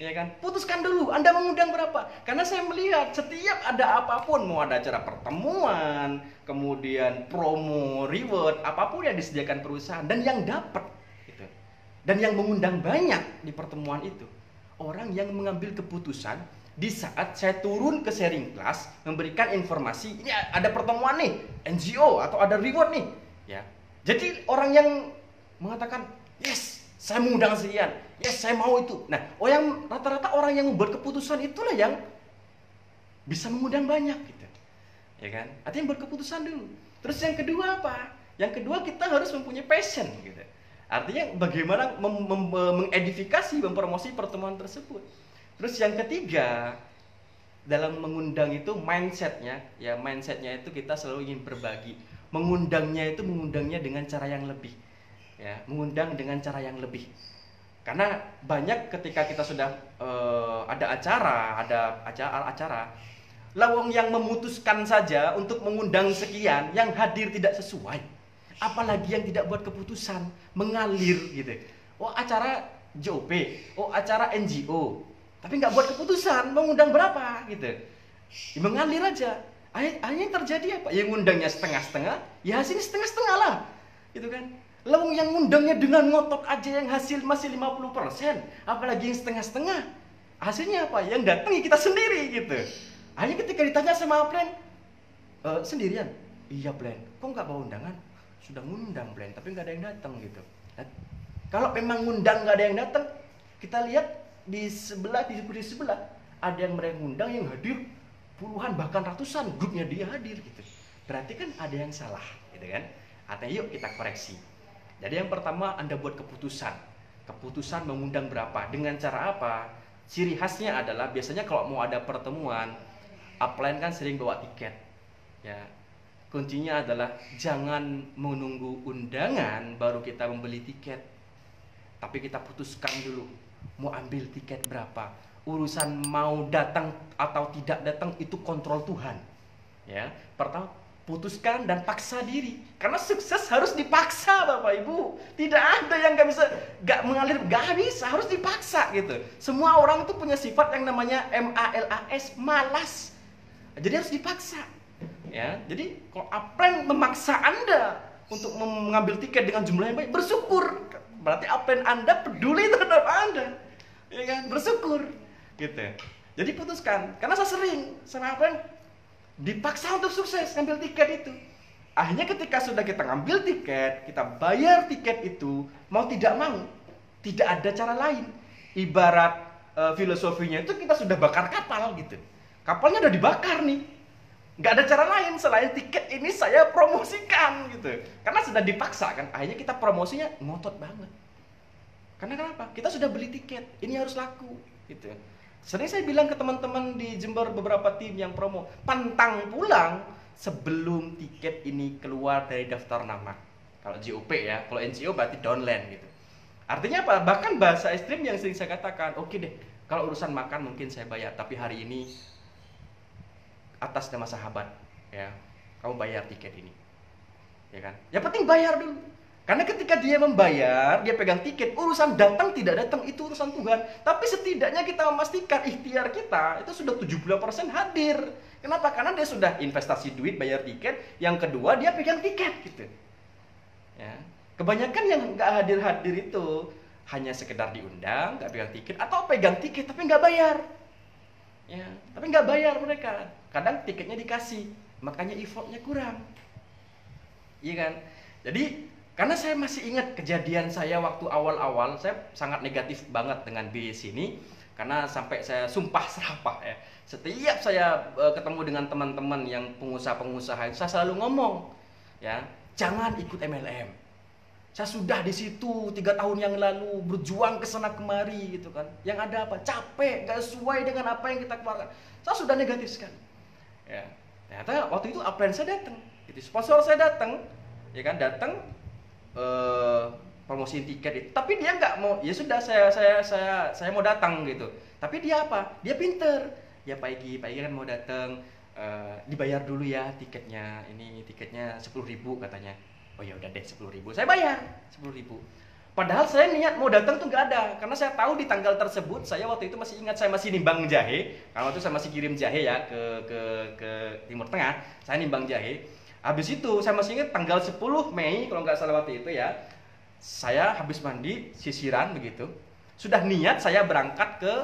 Ya kan? Putuskan dulu Anda mengundang berapa. Karena saya melihat setiap ada apapun, mau ada acara pertemuan, kemudian promo, reward, apapun yang disediakan perusahaan dan yang dapat gitu. Dan yang mengundang banyak di pertemuan itu, orang yang mengambil keputusan di saat saya turun ke sharing class memberikan informasi, ini ada pertemuan nih, NGO atau ada reward nih, ya. Jadi orang yang mengatakan, yes, saya mengundang sekian, yes, saya mau itu. Nah, rata-rata orang yang membuat keputusan itulah yang bisa mengundang banyak gitu. Ya kan? Artinya buat keputusan dulu. Terus yang kedua apa? Yang kedua kita harus mempunyai passion gitu. Artinya bagaimana mengedifikasi, mempromosi pertemuan tersebut. Terus yang ketiga, dalam mengundang itu mindsetnya, ya mindsetnya itu kita selalu ingin berbagi. Mengundangnya dengan cara yang lebih, ya mengundang dengan cara yang lebih. Karena banyak ketika kita sudah ada acara, lawang yang memutuskan saja untuk mengundang sekian, yang hadir tidak sesuai. Apalagi yang tidak buat keputusan, mengalir gitu. Oh acara JOP, oh acara NGO, tapi nggak buat keputusan mengundang berapa gitu. Ya, mengalir aja. Akhirnya yang terjadi apa? Yang ngundangnya setengah-setengah, ya hasilnya setengah-setengah lah. Gitu kan? Lawang yang ngundangnya dengan ngotot aja yang hasil masih 50%, apalagi yang setengah-setengah. Hasilnya apa? Yang datang ya kita sendiri gitu. Akhirnya ketika ditanya sama Plan, sendirian? Iya Plan, kok nggak bawa undangan? Sudah ngundang Plan, tapi nggak ada yang datang gitu. Nah, kalau memang ngundang nggak ada yang datang, kita lihat di sebelah ada yang mereka ngundang yang hadir puluhan bahkan ratusan, grupnya dia hadir gitu. Berarti kan ada yang salah gitu kan. Artinya yuk kita koreksi. Jadi yang pertama Anda buat keputusan mengundang berapa, dengan cara apa. Ciri khasnya adalah biasanya kalau mau ada pertemuan, upline kan sering bawa tiket ya. Kuncinya adalah jangan menunggu undangan baru kita membeli tiket, tapi kita putuskan dulu mau ambil tiket berapa. Urusan mau datang atau tidak datang itu kontrol Tuhan. Ya, pertama putuskan dan paksa diri. Karena sukses harus dipaksa, Bapak Ibu. Tidak ada yang nggak mengalir, nggak bisa, harus dipaksa gitu. Semua orang itu punya sifat yang namanya MALAS, malas. Jadi harus dipaksa. Ya, jadi kalau Upline memaksa Anda untuk mengambil tiket dengan jumlah yang baik, bersyukur. Berarti Upline Anda peduli terhadap Anda. Ya kan? Bersyukur gitu. Jadi putuskan, karena saya sering sama Upline dipaksa untuk sukses ngambil tiket itu. Akhirnya ketika sudah kita ngambil tiket, kita bayar tiket itu, mau tidak mau, tidak ada cara lain. Ibarat filosofinya itu kita sudah bakar kapal gitu. Kapalnya udah dibakar nih. Nggak ada cara lain selain tiket ini saya promosikan gitu. Karena sudah dipaksa kan, akhirnya kita promosinya ngotot banget. Karena kenapa? Kita sudah beli tiket, ini harus laku gitu. Sering saya bilang ke teman-teman di Jember beberapa tim yang promo, pantang pulang sebelum tiket ini keluar dari daftar nama. Kalau JOP ya, kalau NGO berarti downline gitu. Artinya apa? Bahkan bahasa ekstrim yang sering saya katakan, oke deh, kalau urusan makan mungkin saya bayar, tapi hari ini atas nama sahabat, ya, kamu bayar tiket ini, ya kan? Yang penting bayar dulu. Karena ketika dia membayar, dia pegang tiket, urusan datang tidak datang itu urusan Tuhan. Tapi setidaknya kita memastikan ikhtiar kita itu sudah 70% hadir. Kenapa? Karena dia sudah investasi duit, bayar tiket. Yang kedua, dia pegang tiket gitu. Ya. Kebanyakan yang nggak hadir-hadir itu hanya sekedar diundang, nggak pegang tiket, atau pegang tiket tapi nggak bayar. Ya, tapi nggak bayar mereka. Kadang tiketnya dikasih, makanya effortnya kurang. Iya kan? Jadi karena saya masih ingat kejadian saya waktu awal-awal, saya sangat negatif banget dengan bis ini. Karena sampai saya sumpah serapah ya. Setiap saya ketemu dengan teman-teman yang pengusaha-pengusaha, saya selalu ngomong, ya, jangan ikut MLM. Saya sudah di situ 3 tahun yang lalu berjuang ke sana kemari gitu kan. Yang ada apa? Capek, gak sesuai dengan apa yang kita keluarkan. Saya sudah negatif sekali. Ya, ternyata waktu itu upline saya datang, itu sponsor saya datang, ya kan, datang promosiin tiket itu, tapi dia nggak mau. Ya sudah, saya mau datang gitu. Tapi dia apa? Dia pinter. Ya Pak Egi kan mau datang, dibayar dulu ya tiketnya. Ini tiketnya 10.000 katanya. Oh ya udah deh 10.000. Saya bayar 10.000. Padahal saya niat mau datang tuh nggak ada, karena saya tahu di tanggal tersebut saya waktu itu masih ingat, saya masih nimbang jahe. Karena waktu itu saya masih kirim jahe ya ke Timur Tengah, saya nimbang jahe. Habis itu saya masih ingat tanggal 10 Mei kalau nggak salah waktu itu ya, saya habis mandi sisiran begitu, sudah niat saya berangkat ke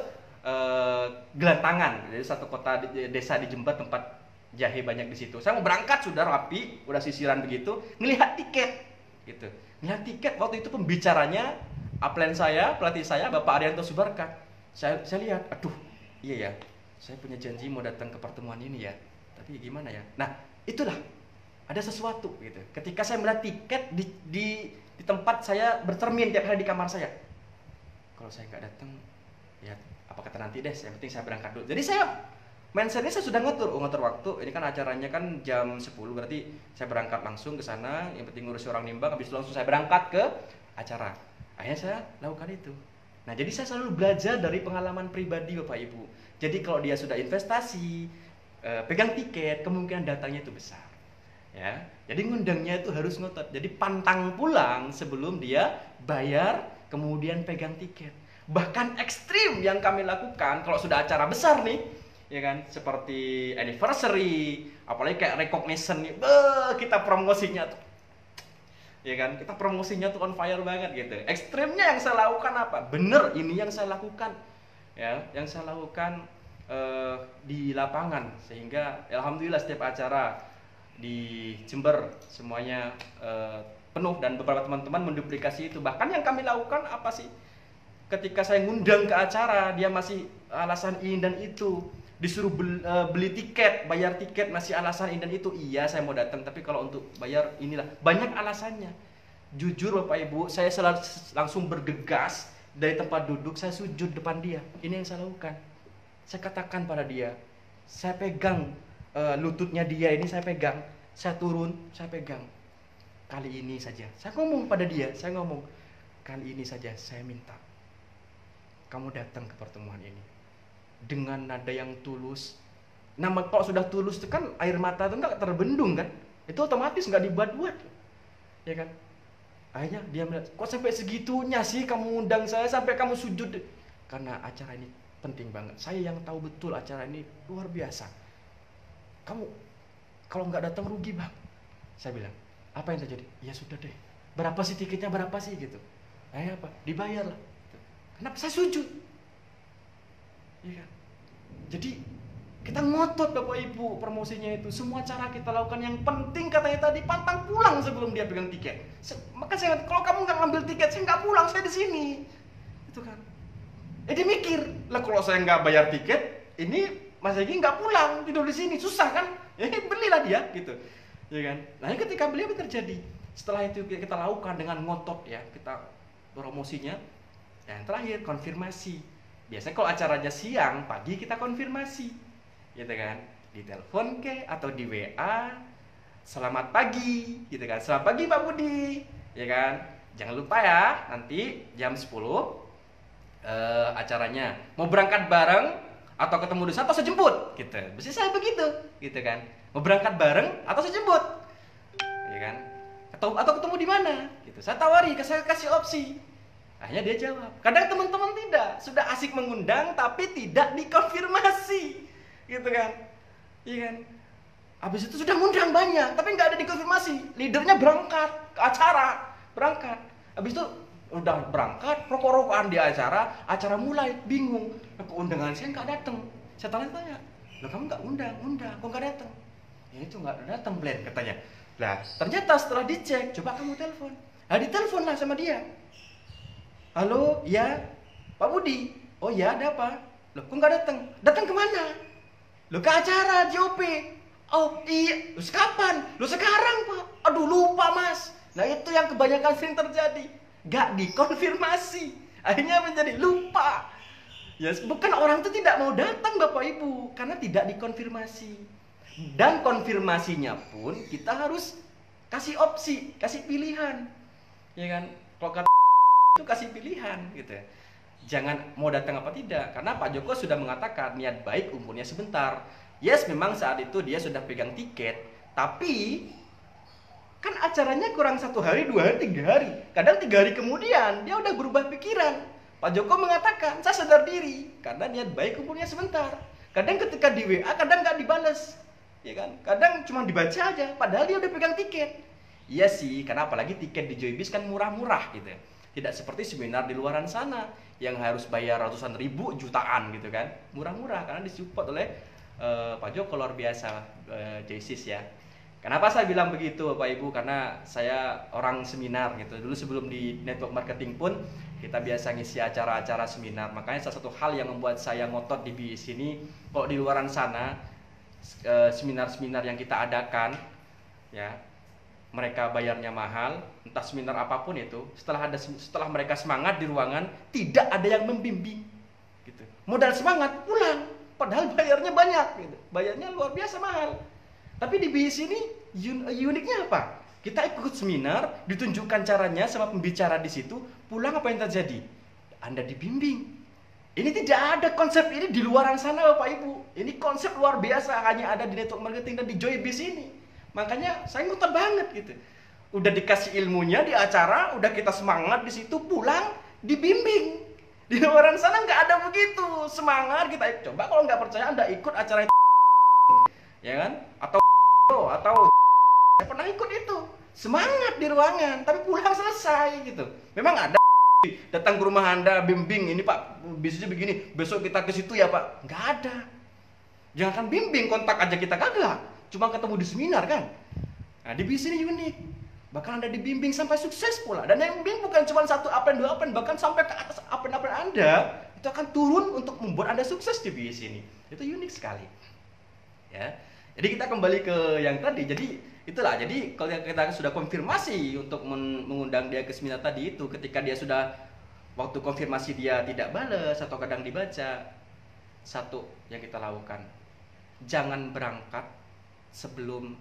Gelantangan, jadi satu kota desa di Jember tempat jahe banyak di situ. Saya mau berangkat sudah rapi, udah sisiran begitu, ngelihat tiket gitu. Ngelihat tiket waktu itu pembicaranya upline saya, pelatih saya Bapak Arianto Subarkat. Saya lihat, aduh, iya ya. Saya punya janji mau datang ke pertemuan ini ya. Tapi gimana ya? Nah, itulah ada sesuatu gitu. Ketika saya melihat tiket di tempat saya bercermin tiap hari di kamar saya. Kalau saya nggak datang, ya apa kata nanti deh, yang penting saya berangkat dulu. Jadi saya mindsetnya saya sudah ngatur waktu. Ini kan acaranya kan jam 10, berarti saya berangkat langsung ke sana, yang penting ngurus orang nimbang, habis itu langsung saya berangkat ke acara. Akhirnya saya lakukan itu. Nah, jadi saya selalu belajar dari pengalaman pribadi Bapak Ibu. Jadi kalau dia sudah investasi, pegang tiket, kemungkinan datangnya itu besar. Ya. Jadi ngundangnya itu harus ngotot. Jadi pantang pulang sebelum dia bayar, kemudian pegang tiket. Bahkan ekstrim yang kami lakukan kalau sudah acara besar nih, ya kan, seperti anniversary, apalagi kayak recognition nih, kita promosinya tuh, ya kan, kita promosinya tuh on fire banget gitu. Ekstrimnya yang saya lakukan apa? Bener, ini yang saya lakukan, ya, yang saya lakukan di lapangan, sehingga alhamdulillah setiap acara di Jember semuanya penuh, dan beberapa teman-teman menduplikasi itu. Bahkan yang kami lakukan apa sih? Ketika saya ngundang ke acara, dia masih alasan ini dan itu, disuruh beli tiket, bayar tiket, masih alasan ini dan itu. Iya, saya mau datang, tapi kalau untuk bayar inilah, banyak alasannya. Jujur Bapak Ibu, saya selalu langsung bergegas dari tempat duduk, saya sujud depan dia. Ini yang saya lakukan. Saya katakan pada dia, saya pegang lututnya dia ini, saya pegang, saya turun, saya pegang. Kali ini saja, saya ngomong pada dia, kali ini saja saya minta kamu datang ke pertemuan ini dengan nada yang tulus. Nama kalau sudah tulus itu kan air mata itu nggak terbendung kan, itu otomatis nggak dibuat-buat, ya kan. Akhirnya dia melihat, kok sampai segitunya sih kamu undang saya, sampai kamu sujud. Karena acara ini penting banget, saya yang tahu betul acara ini luar biasa. Kamu kalau nggak datang rugi bang. Saya bilang, apa yang terjadi? Ya sudah deh, berapa sih tiketnya, berapa sih gitu. Apa? Dibayar lah. Kenapa? Saya sujud. Iya. Jadi kita ngotot Bapak Ibu promosinya itu. Semua cara kita lakukan, yang penting katanya tadi pantang pulang sebelum dia pegang tiket. Maka saya, kalau kamu nggak ngambil tiket, saya nggak pulang, saya di sini. Itu kan. Dia mikir, lah kalau saya nggak bayar tiket, ini Mas Egi nggak pulang, tidur di sini, susah kan? Ya belilah dia, gitu. Ya kan. Nah ketika beliau terjadi, setelah itu kita lakukan dengan ngotot ya, kita promosinya. Dan terakhir konfirmasi. Biasanya kalau acaranya siang, pagi kita konfirmasi, gitu kan? Di telepon ke atau di WA, selamat pagi, gitu kan? Selamat pagi Pak Budi, ya kan? Jangan lupa ya, nanti jam 10 acaranya. Mau berangkat bareng atau ketemu di sana atau saya jemput, gitu. Biasanya saya begitu, gitu kan? Mau berangkat bareng atau saya jemput, ya kan? Atau ketemu di mana, gitu. Saya tawari, saya kasih opsi. Akhirnya dia jawab. Kadang teman-teman tidak, sudah asik mengundang tapi tidak dikonfirmasi, gitu kan? Iya kan? Habis itu sudah ngundang banyak tapi nggak ada dikonfirmasi. Leadernya berangkat ke acara, berangkat. Habis itu udah berangkat, rokok-rokokan di acara mulai bingung. Keundangan saya nggak datang. Saya tanya, loh kamu nggak undang, kok nggak datang? Ya itu nggak datang, Blen, katanya. Lah ternyata setelah dicek, coba kamu telepon. Nah ditelepon lah sama dia. Halo, ya, Pak Budi. Oh ya, ada apa? Loh, kok nggak datang? Datang kemana? Loh, ke acara JOP. Oh iya, loh kapan? Loh sekarang Pak. Aduh lupa Mas. Nah itu yang kebanyakan sering terjadi. Gak dikonfirmasi. Akhirnya menjadi lupa. Ya bukan orang itu tidak mau datang Bapak Ibu, karena tidak dikonfirmasi. Dan konfirmasinya pun kita harus kasih opsi, kasih pilihan. Ya kan? Kalau kata itu kasih pilihan gitu ya. Jangan mau datang apa tidak, karena Pak Joko sudah mengatakan niat baik umurnya sebentar. Yes, memang saat itu dia sudah pegang tiket, tapi Kan acaranya kurang 1 hari, 2 hari, 3 hari. Kadang 3 hari kemudian dia udah berubah pikiran. Pak Joko mengatakan, saya sadar diri karena niat baik kumpulnya sebentar. Kadang ketika di WA, kadang nggak dibales, ya kan? Kadang cuma dibaca aja, padahal dia udah pegang tiket. Iya sih, karena apalagi tiket di Joybis kan murah-murah gitu. Tidak seperti seminar di luaran sana yang harus bayar ratusan ribu, jutaan gitu kan. Murah-murah karena disupport oleh Pak Joko luar biasa, Joysis ya. Kenapa saya bilang begitu Bapak Ibu? Karena saya orang seminar gitu. Dulu sebelum di network marketing pun kita biasa ngisi acara-acara seminar. Makanya salah satu hal yang membuat saya ngotot di BIS ini, kok di luaran sana seminar-seminar yang kita adakan ya, mereka bayarnya mahal, entah seminar apapun itu, setelah mereka semangat di ruangan, tidak ada yang membimbing gitu. Modal semangat pulang, padahal bayarnya banyak gitu. Bayarnya luar biasa mahal. Tapi di BIS ini uniknya apa? Kita ikut seminar, ditunjukkan caranya sama pembicara di situ, pulang apa yang terjadi? Anda dibimbing. Ini tidak ada konsep ini di luaran sana Bapak Ibu. Ini konsep luar biasa, hanya ada di network marketing dan di Joybis ini. Makanya saya ngotot banget gitu. Udah dikasih ilmunya di acara, udah kita semangat di situ, pulang dibimbing. Di luaran sana nggak ada begitu. Semangat kita coba, kalau nggak percaya Anda ikut acara itu, ya kan? Atau saya pernah ikut itu, semangat di ruangan, tapi pulang selesai gitu. Memang ada datang ke rumah Anda bimbing, ini Pak bisnisnya begini, besok kita ke situ ya Pak. Nggak ada. Jangan bimbing, kontak aja kita kagak. Cuma ketemu di seminar kan. Nah di bisnis ini unik. Bahkan Anda dibimbing sampai sukses pula. Dan yang bimbing bukan cuma 1 upline 2 upline, bahkan sampai ke atas upline Anda itu akan turun untuk membuat Anda sukses di bisnis ini. Itu unik sekali. Ya. Jadi kita kembali ke yang tadi. Jadi itulah. Jadi kalau kita sudah konfirmasi untuk mengundang dia ke seminar tadi itu, ketika dia sudah waktu konfirmasi dia tidak balas atau kadang dibaca, satu yang kita lakukan, jangan berangkat sebelum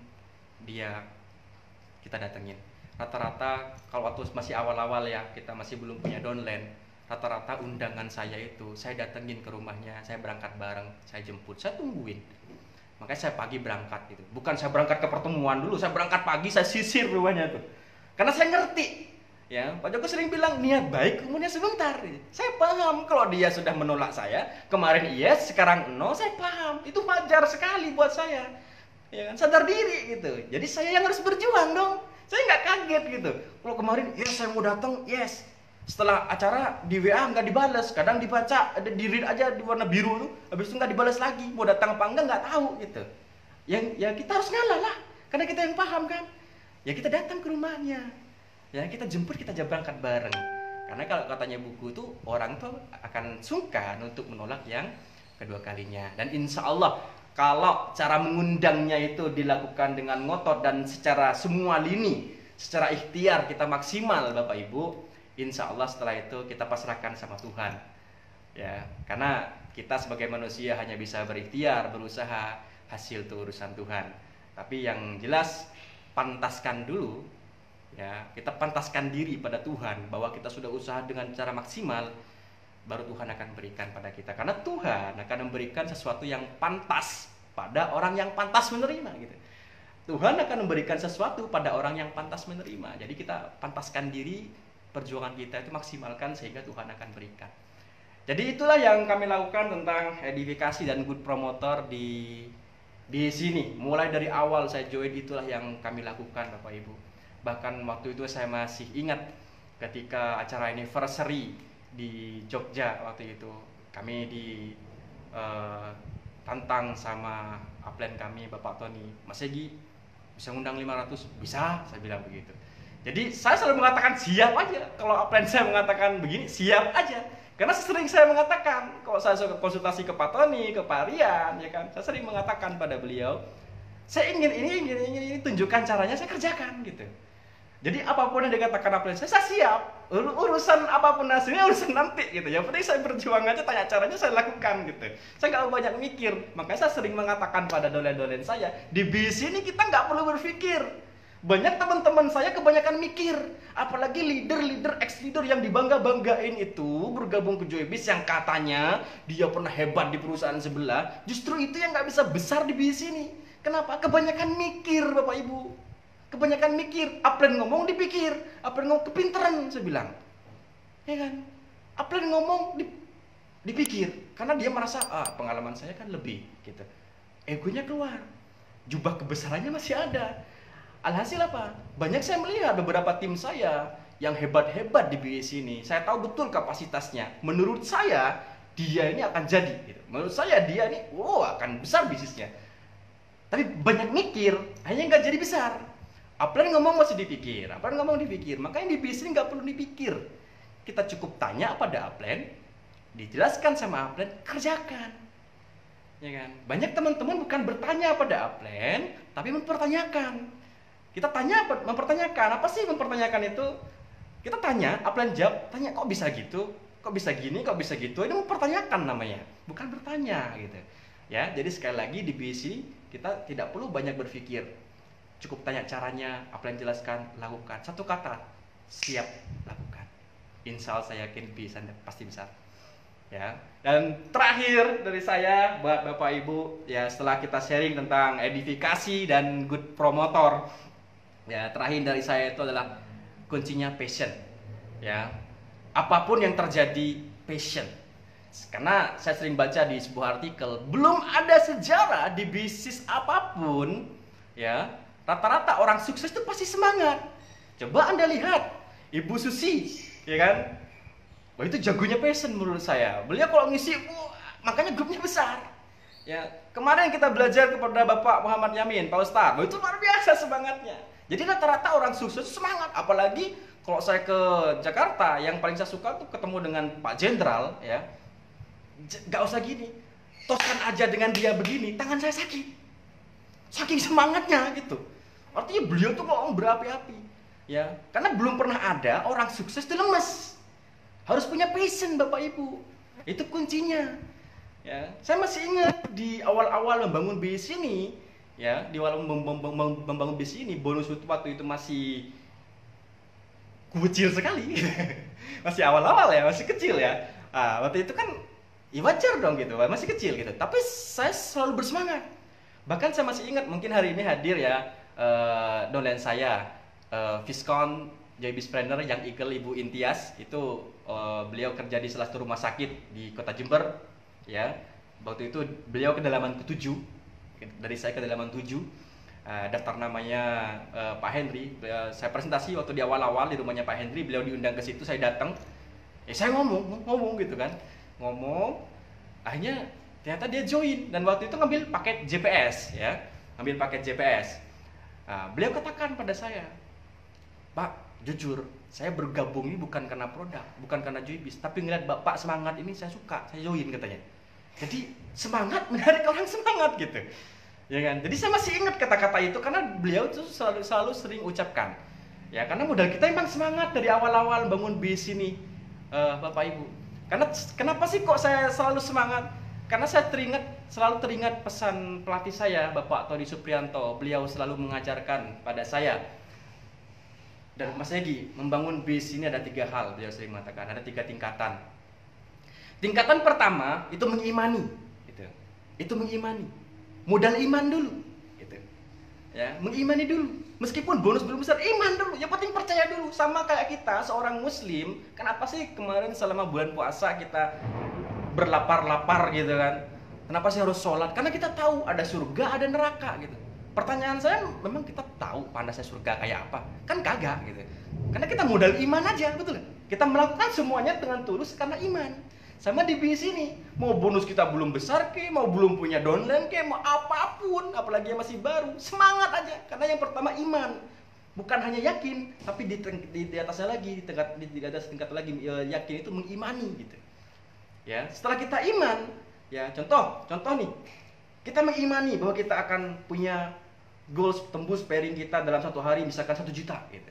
kita datengin. Rata-rata kalau waktu masih awal-awal ya, kita masih belum punya downline, rata-rata undangan saya itu saya datengin ke rumahnya, saya berangkat bareng, saya jemput, saya tungguin. Makanya saya pagi berangkat gitu. Bukan saya berangkat ke pertemuan dulu, saya berangkat pagi, saya sisir rumahnya tuh. Karena saya ngerti. Ya, Pak Joko sering bilang niat baik umurnya sebentar. Saya paham kalau dia sudah menolak saya, kemarin yes, sekarang no, saya paham. Itu wajar sekali buat saya. Ya kan, sadar diri gitu. Jadi saya yang harus berjuang dong. Saya nggak kaget gitu. Kalau kemarin yes saya mau datang, yes. Setelah acara di WA nggak dibalas, kadang dibaca ada di read aja di warna biru tuh, habis itu nggak dibalas lagi, mau datang apa enggak nggak tahu gitu. Ya kita harus ngalah lah, karena kita yang paham kan. Ya kita datang ke rumahnya, ya kita jemput, kita berangkat bareng. Karena kalau katanya buku tuh orang tuh akan sungkan untuk menolak yang kedua kalinya. Dan insya Allah kalau cara mengundangnya itu dilakukan dengan ngotot dan secara semua lini, secara ikhtiar kita maksimal Bapak Ibu, insya Allah setelah itu kita pasrahkan sama Tuhan. Ya, karena kita sebagai manusia hanya bisa berikhtiar, berusaha, hasil itu urusan Tuhan. Tapi yang jelas pantaskan dulu, ya kita pantaskan diri pada Tuhan bahwa kita sudah usaha dengan cara maksimal, baru Tuhan akan berikan pada kita. Karena Tuhan akan memberikan sesuatu yang pantas pada orang yang pantas menerima gitu. Tuhan akan memberikan sesuatu pada orang yang pantas menerima. Jadi kita pantaskan diri, perjuangan kita itu maksimalkan sehingga Tuhan akan berikan. Jadi itulah yang kami lakukan tentang edifikasi dan good promoter di sini. Mulai dari awal saya join, itulah yang kami lakukan Bapak Ibu. Bahkan waktu itu saya masih ingat ketika acara anniversary di Jogja waktu itu, kami tantang sama upline kami Bapak Tony, Mas Egi bisa ngundang 500? Bisa, saya bilang begitu. Jadi saya selalu mengatakan siap aja. Kalau upline saya mengatakan begini, siap aja. Karena sering saya mengatakan, kalau saya suka konsultasi ke Pak Tony, ke Pak Rian, ya kan, saya sering mengatakan pada beliau, saya ingin ini, tunjukkan caranya, saya kerjakan gitu. Jadi apapun yang dikatakan upline saya siap. Urusan apapun hasilnya urusan nanti gitu. Yang penting saya berjuang aja, tanya caranya saya lakukan gitu. Saya nggak banyak mikir. Makanya saya sering mengatakan pada dolen-dolen saya, di bis ini kita nggak perlu berpikir. Banyak teman-teman saya kebanyakan mikir, apalagi leader ex-leader yang dibangga-banggain itu bergabung ke Joybis yang katanya dia pernah hebat di perusahaan sebelah, justru itu yang nggak bisa besar di bis ini. Kenapa? Kebanyakan mikir Bapak Ibu. kebanyakan mikir. Upline ngomong dipikir, upline ngomong kepinteran, saya bilang. Ya kan? Upline ngomong dipikir, karena dia merasa pengalaman saya kan lebih gitu. Egonya keluar, jubah kebesarannya masih ada. Alhasil apa? Banyak saya melihat beberapa tim saya yang hebat-hebat di BSC ini. Saya tahu betul kapasitasnya. Menurut saya dia ini akan jadi. Gitu. Menurut saya dia ini, akan besar bisnisnya. Tapi banyak mikir, hanya nggak jadi besar. Upline ngomong masih dipikir, upline ngomong dipikir. Makanya di BSC ini nggak perlu dipikir. Kita cukup tanya pada upline, dijelaskan sama upline, kerjakan. Ya kan? Banyak teman-teman bukan bertanya pada upline, tapi mempertanyakan. Kita mempertanyakan. Apa sih mempertanyakan itu? Kita tanya, upline jawab, tanya kok bisa gitu, kok bisa gini, kok bisa gitu. Ini mempertanyakan namanya, bukan bertanya gitu. Ya, jadi sekali lagi di BSC kita tidak perlu banyak berpikir. Cukup tanya caranya, upline jelaskan, lakukan. Satu kata, siap, lakukan. Insya Allah saya yakin bisa, pasti bisa. Ya. Dan terakhir dari saya buat Bapak Ibu, ya setelah kita sharing tentang edifikasi dan good promotor, ya terakhir dari saya itu adalah kuncinya passion. Ya, apapun yang terjadi passion. Karena saya sering baca di sebuah artikel, belum ada sejarah di bisnis apapun, ya rata-rata orang sukses itu pasti semangat. Coba Anda lihat Ibu Susi, ya kan? Wah, itu jagonya passion menurut saya. Beliau kalau ngisi, makanya grupnya besar. Ya, kemarin kita belajar kepada Bapak Muhammad Yamin, Pak Ustadz, itu luar biasa semangatnya. Jadi rata-rata orang sukses semangat, apalagi kalau saya ke Jakarta, yang paling saya suka tuh ketemu dengan Pak Jenderal, ya. Gak usah gini, toskan aja dengan dia begini, tangan saya sakit. Saking semangatnya gitu. Artinya beliau tuh ngomong berapi-api, ya. Karena belum pernah ada orang sukses tuh lemes. Harus punya passion Bapak Ibu. Itu kuncinya. Ya, saya masih ingat di awal-awal membangun BSC ini, ya, di awal membangun BSC ini, bonus itu waktu itu masih kecil sekali. Masih awal-awal ya, masih kecil ya. Waktu itu kan ya wajar dong gitu, masih kecil gitu. Tapi saya selalu bersemangat. Bahkan saya masih ingat, mungkin hari ini hadir ya dolen saya, Viskon Joybis Planner yang Eagle Ibu Intias itu, beliau kerja di salah satu rumah sakit di Kota Jember, ya. Waktu itu beliau kedalaman ke-7, dari saya kedalaman 7. Daftar namanya Pak Henry. Saya presentasi waktu di awal-awal di rumahnya Pak Henry, beliau diundang ke situ, saya datang. Saya ngomong gitu kan. Ngomong, akhirnya ternyata dia join, dan waktu itu ngambil paket JPS, ya. Ngambil paket JPS. Beliau katakan pada saya, Pak, jujur, saya bergabung ini bukan karena produk, bukan karena Joybis, tapi ngeliat Bapak semangat ini saya suka, saya join katanya. Jadi semangat menarik orang semangat gitu. Ya kan? Jadi saya masih ingat kata-kata itu karena beliau tuh selalu sering ucapkan. Ya, karena modal kita emang semangat dari awal-awal bangun bis ini, Bapak Ibu. Karena kenapa sih kok saya selalu semangat? Karena saya selalu teringat pesan pelatih saya, Bapak Tony Suprianto. Beliau selalu mengajarkan pada saya. Dan Mas Egi, membangun bis ini ada 3 hal, beliau sering mengatakan, ada 3 tingkatan. Tingkatan pertama itu mengimani, gitu. Itu mengimani, modal iman dulu, gitu. Ya, mengimani dulu. Meskipun bonus belum besar, iman dulu. Yang penting percaya dulu. Sama kayak kita, seorang Muslim. Kenapa sih kemarin selama bulan puasa kita berlapar-lapar gitu kan? Kenapa sih harus sholat? Karena kita tahu ada surga, ada neraka, gitu. Pertanyaan saya, memang kita tahu panasnya surga kayak apa? Kan kagak gitu. Karena kita modal iman aja, betul kan? Kita melakukan semuanya dengan tulus karena iman. Sama di bis ini, mau bonus kita belum besar ke, mau belum punya downline ke, mau apapun, apalagi yang masih baru, semangat aja. Karena yang pertama iman. Bukan hanya yakin, tapi di atasnya lagi, di atas tingkat lagi, yakin itu mengimani gitu. Ya, setelah kita iman, ya contoh nih, kita mengimani bahwa kita akan punya goals tembus pairing kita dalam 1 hari misalkan 1 juta gitu.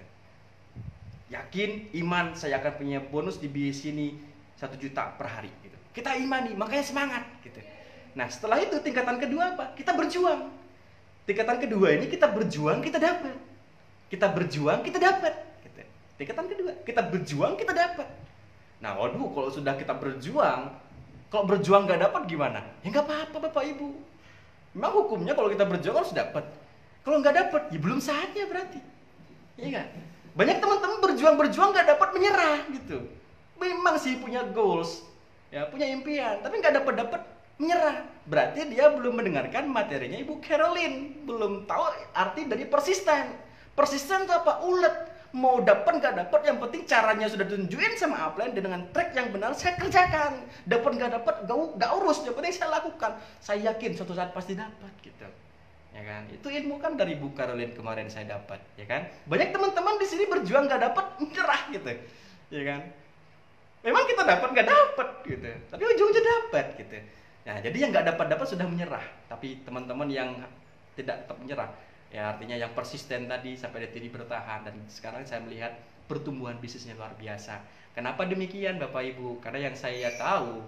Yakin, iman, saya akan punya bonus di BSC ini 1 juta per hari gitu. Kita imani, makanya semangat gitu. Nah, setelah itu tingkatan kedua apa? Kita berjuang. Tingkatan kedua ini kita berjuang, kita dapat. Kita berjuang, kita dapat gitu. Tingkatan kedua, kita berjuang, kita dapat. Nah, waduh, kalau sudah kita berjuang, kalau berjuang gak dapat gimana? Ya nggak apa-apa Bapak Ibu. Memang hukumnya kalau kita berjuang harus dapat. Kalau nggak dapat, ya belum saatnya berarti. Iya kan? Banyak teman-teman berjuang nggak dapat menyerah gitu. Memang sih punya goals, ya punya impian, tapi nggak dapat menyerah. Berarti dia belum mendengarkan materinya Ibu Caroline, belum tahu arti dari persisten. Persisten itu apa? Ulet. Mau dapat nggak dapat, yang penting caranya sudah tunjukin sama upline dengan track yang benar saya kerjakan. Dapat nggak dapat, nggak urus, yang penting saya lakukan. Saya yakin suatu saat pasti dapat gitu. Ya kan, itu ilmu kan dari Bu Caroline kemarin saya dapat, ya kan. Banyak teman-teman di sini berjuang nggak dapat, menyerah gitu, ya kan. Memang kita dapat nggak dapat gitu, tapi ujungnya dapat gitu. Nah, jadi yang nggak dapat sudah menyerah, tapi teman-teman yang tidak tetap menyerah, ya artinya yang persisten tadi sampai detik ini bertahan, dan sekarang saya melihat pertumbuhan bisnisnya luar biasa. Kenapa demikian Bapak Ibu? Karena yang saya tahu,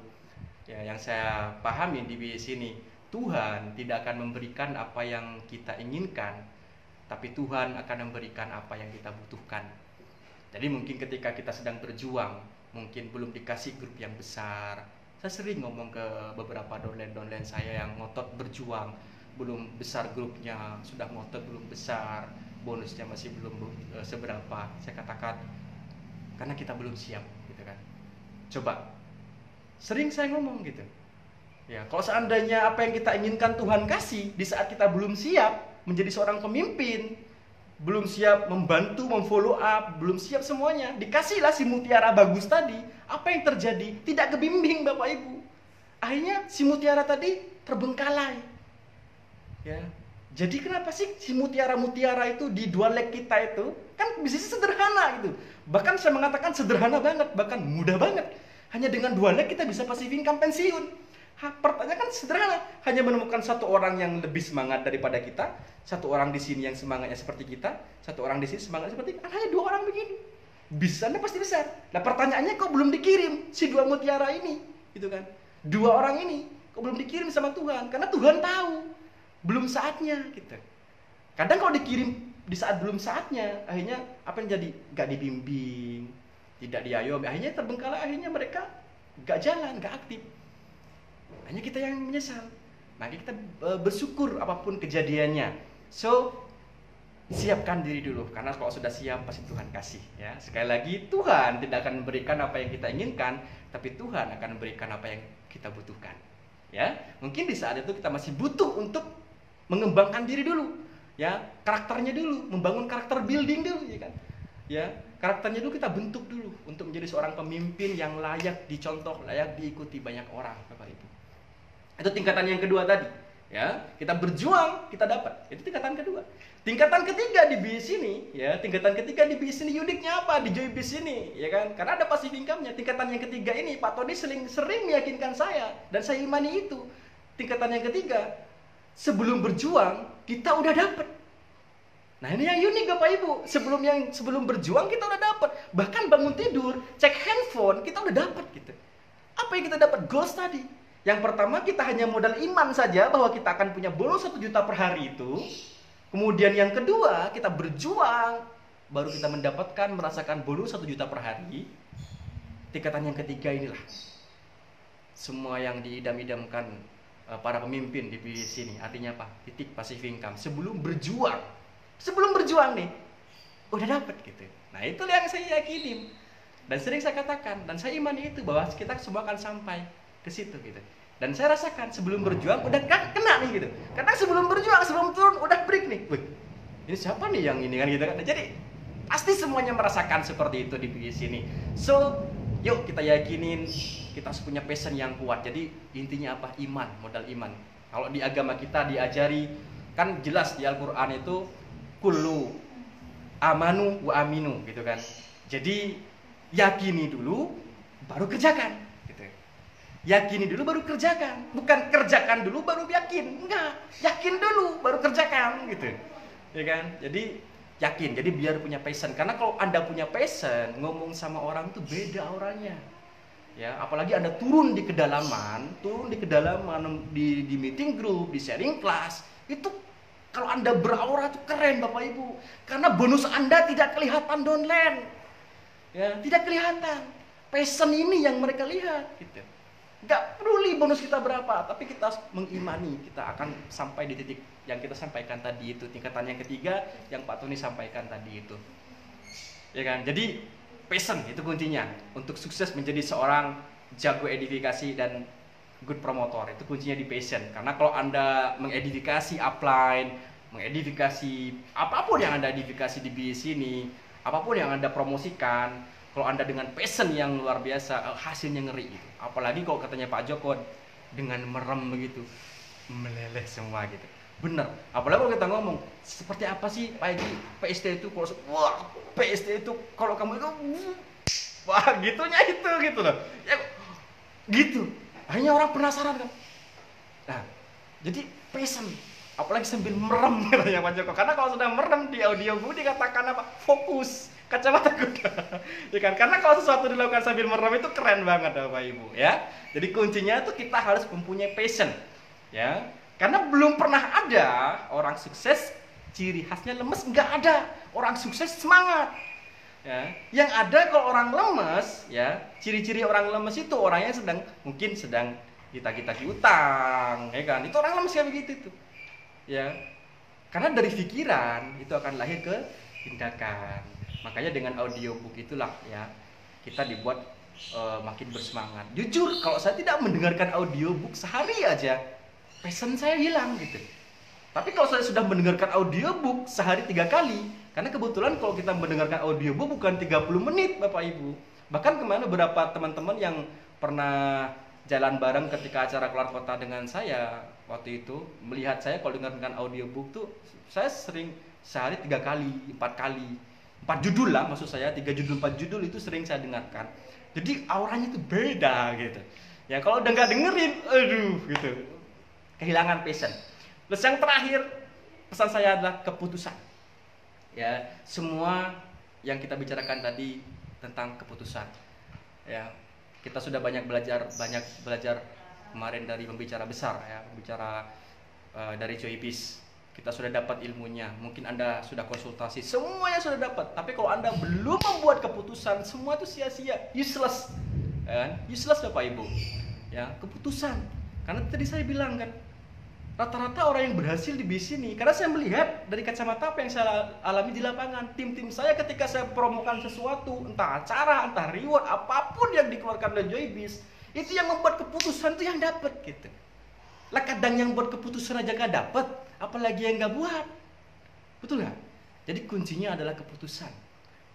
ya yang saya pahami di sini, Tuhan tidak akan memberikan apa yang kita inginkan, tapi Tuhan akan memberikan apa yang kita butuhkan. Jadi mungkin ketika kita sedang berjuang, mungkin belum dikasih grup yang besar. Saya sering ngomong ke beberapa downline saya yang ngotot berjuang, belum besar grupnya, sudah ngotot belum besar, bonusnya masih belum seberapa. Saya katakan, karena kita belum siap, gitu kan. Coba, sering saya ngomong gitu. Ya, kalau seandainya apa yang kita inginkan Tuhan kasih di saat kita belum siap menjadi seorang pemimpin, belum siap membantu, memfollow up, belum siap semuanya, dikasihlah si mutiara bagus tadi, apa yang terjadi? Tidak kebimbing Bapak Ibu. Akhirnya si mutiara tadi terbengkalai. Ya. Jadi kenapa sih si mutiara-mutiara itu di dua leg kita itu kan bisnisnya sederhana gitu. Bahkan saya mengatakan sederhana banget, bahkan mudah banget. Hanya dengan dua leg kita bisa passive income pensiun. Pertanyaan kan sederhana, hanya menemukan satu orang yang lebih semangat daripada kita, satu orang di sini yang semangatnya seperti kita, satu orang di sini semangatnya seperti kita, hanya dua orang begini, bisanya pasti besar. Nah pertanyaannya kok belum dikirim si dua mutiara ini, gitu kan? Dua orang ini kok belum dikirim sama Tuhan? Karena Tuhan tahu belum saatnya, gitu. Kadang kalau dikirim di saat belum saatnya, akhirnya apa yang jadi? Gak dibimbing, tidak diayomi, akhirnya terbengkalai, akhirnya mereka gak jalan, gak aktif. Hanya kita yang menyesal. Maka kita bersyukur apapun kejadiannya. So, siapkan diri dulu, karena kalau sudah siap pasti Tuhan kasih, ya. Sekali lagi, Tuhan tidak akan memberikan apa yang kita inginkan, tapi Tuhan akan memberikan apa yang kita butuhkan. Ya, mungkin di saat itu kita masih butuh untuk mengembangkan diri dulu, ya, karakternya dulu, membangun karakter building dulu, ya kan. Ya, karakternya dulu kita bentuk dulu untuk menjadi seorang pemimpin yang layak dicontoh, layak diikuti banyak orang, Bapak Ibu. Itu tingkatan yang kedua tadi, ya. Kita berjuang, kita dapat. Itu tingkatan kedua. Tingkatan ketiga di bis ini, ya. Tingkatan ketiga di bis ini uniknya apa? Di Joy Bis ini, ya kan? Karena ada passive income-nya. Tingkatan yang ketiga ini Pak Tony sering meyakinkan saya, dan saya imani itu. Tingkatan yang ketiga, sebelum berjuang kita udah dapat. Nah ini yang unik Bapak Ibu. Sebelum berjuang kita udah dapat. Bahkan bangun tidur, cek handphone kita udah dapat gitu. Apa yang kita dapat? Goals tadi. Yang pertama, kita hanya modal iman saja bahwa kita akan punya bonus 1 juta per hari itu. Kemudian yang kedua, kita berjuang, baru kita merasakan bonus 1 juta per hari. Tingkatan yang ketiga inilah semua yang diidam-idamkan para pemimpin di sini. Artinya apa? Titik passive income. Sebelum berjuang nih, udah dapat gitu. Nah itu yang saya yakinin. Dan sering saya katakan, dan saya imani itu, bahwa kita semua akan sampai ke situ gitu. Dan saya rasakan sebelum berjuang udah kena nih gitu. Karena sebelum berjuang, sebelum turun udah break nih. Wih, ini siapa nih yang ini kan gitu kan. Jadi pasti semuanya merasakan seperti itu di sini. So, yuk kita yakinin kita harus punya passion yang kuat. Jadi intinya apa? Iman, modal iman. Kalau di agama kita diajari kan jelas di Al-Qur'an itu kullu amanu wa aminu gitu kan. Jadi yakini dulu baru kerjakan. Yakini dulu baru kerjakan, bukan kerjakan dulu baru yakin. Enggak, yakin dulu baru kerjakan gitu. Ya kan? Jadi yakin, jadi biar punya passion. Karena kalau Anda punya passion, ngomong sama orang tuh beda auranya. Ya, apalagi Anda turun di kedalaman, di meeting group, di sharing class, itu kalau Anda beraura tuh keren Bapak Ibu. Karena bonus Anda tidak kelihatan downline. Ya, tidak kelihatan. Passion ini yang mereka lihat gitu. Nggak peduli bonus kita berapa, tapi kita harus mengimani kita akan sampai di titik yang kita sampaikan tadi itu, tingkatan yang ketiga yang Pak Tony sampaikan tadi itu. Ya kan? Jadi passion itu kuncinya untuk sukses menjadi seorang jago edifikasi dan good promotor. Itu kuncinya di passion. Karena kalau Anda mengedifikasi upline, mengedifikasi apapun yang Anda edifikasi di bisnis ini, apapun yang Anda promosikan, kalau Anda dengan passion yang luar biasa, hasilnya ngeri gitu. Apalagi kalau katanya Pak Joko dengan merem begitu, meleleh semua gitu. Bener. Apalagi kalau kita ngomong, seperti apa sih Pak Haji PST itu kalau wah, PST itu kalau kamu itu wah, gitunya itu gitu loh. Ya, gitu. Akhirnya orang penasaran kan. Nah, jadi passion apalagi sambil merem katanya Pak Joko. Karena kalau sudah merem di audiobook dikatakan apa? Fokus. Kacamata kuda. Ya kan? Karena kalau sesuatu dilakukan sambil merem itu keren banget Bapak Ibu ya. Jadi kuncinya itu kita harus mempunyai passion. Ya. Karena belum pernah ada orang sukses ciri khasnya lemes, nggak ada. Orang sukses semangat. Ya. Yang ada kalau orang lemes ya, ciri-ciri orang lemes itu orangnya mungkin sedang ditagih-tagih utang, ya kan? Itu orang lemes kayak begitu tuh. Ya. Karena dari pikiran itu akan lahir ke tindakan. Makanya dengan audiobook itulah ya kita dibuat makin bersemangat. Jujur kalau saya tidak mendengarkan audiobook sehari aja, passion saya hilang gitu. Tapi kalau saya sudah mendengarkan audiobook sehari 3 kali, karena kebetulan kalau kita mendengarkan audiobook bukan 30 menit Bapak Ibu. Bahkan kemana beberapa teman-teman yang pernah jalan bareng ketika acara keluar kota dengan saya waktu itu, melihat saya kalau dengarkan audiobook tuh saya sering sehari 3 kali, 4 kali. 4 judul lah maksud saya, 3 judul 4 judul itu sering saya dengarkan. Jadi auranya itu beda gitu. Ya kalau udah nggak dengerin, aduh gitu. Kehilangan passion. Terus yang terakhir pesan saya adalah keputusan. Ya, semua yang kita bicarakan tadi tentang keputusan. Ya, kita sudah banyak belajar kemarin dari pembicara besar ya, pembicara dari Joy Biz. Kita sudah dapat ilmunya, mungkin Anda sudah konsultasi, semuanya sudah dapat. Tapi kalau Anda belum membuat keputusan, semua itu sia-sia, useless, kan? Useless Bapak Ibu. Ya, keputusan. Karena tadi saya bilang kan, rata-rata orang yang berhasil di bisnis ini, karena saya melihat dari kacamata apa yang saya alami di lapangan, tim-tim saya ketika saya promokan sesuatu, entah acara, entah reward, apapun yang dikeluarkan oleh Joy Biz, itu yang membuat keputusan itu yang dapat gitu. Lah kadang yang buat keputusan aja gak dapet, apalagi yang gak buat. Betul gak? Jadi kuncinya adalah keputusan.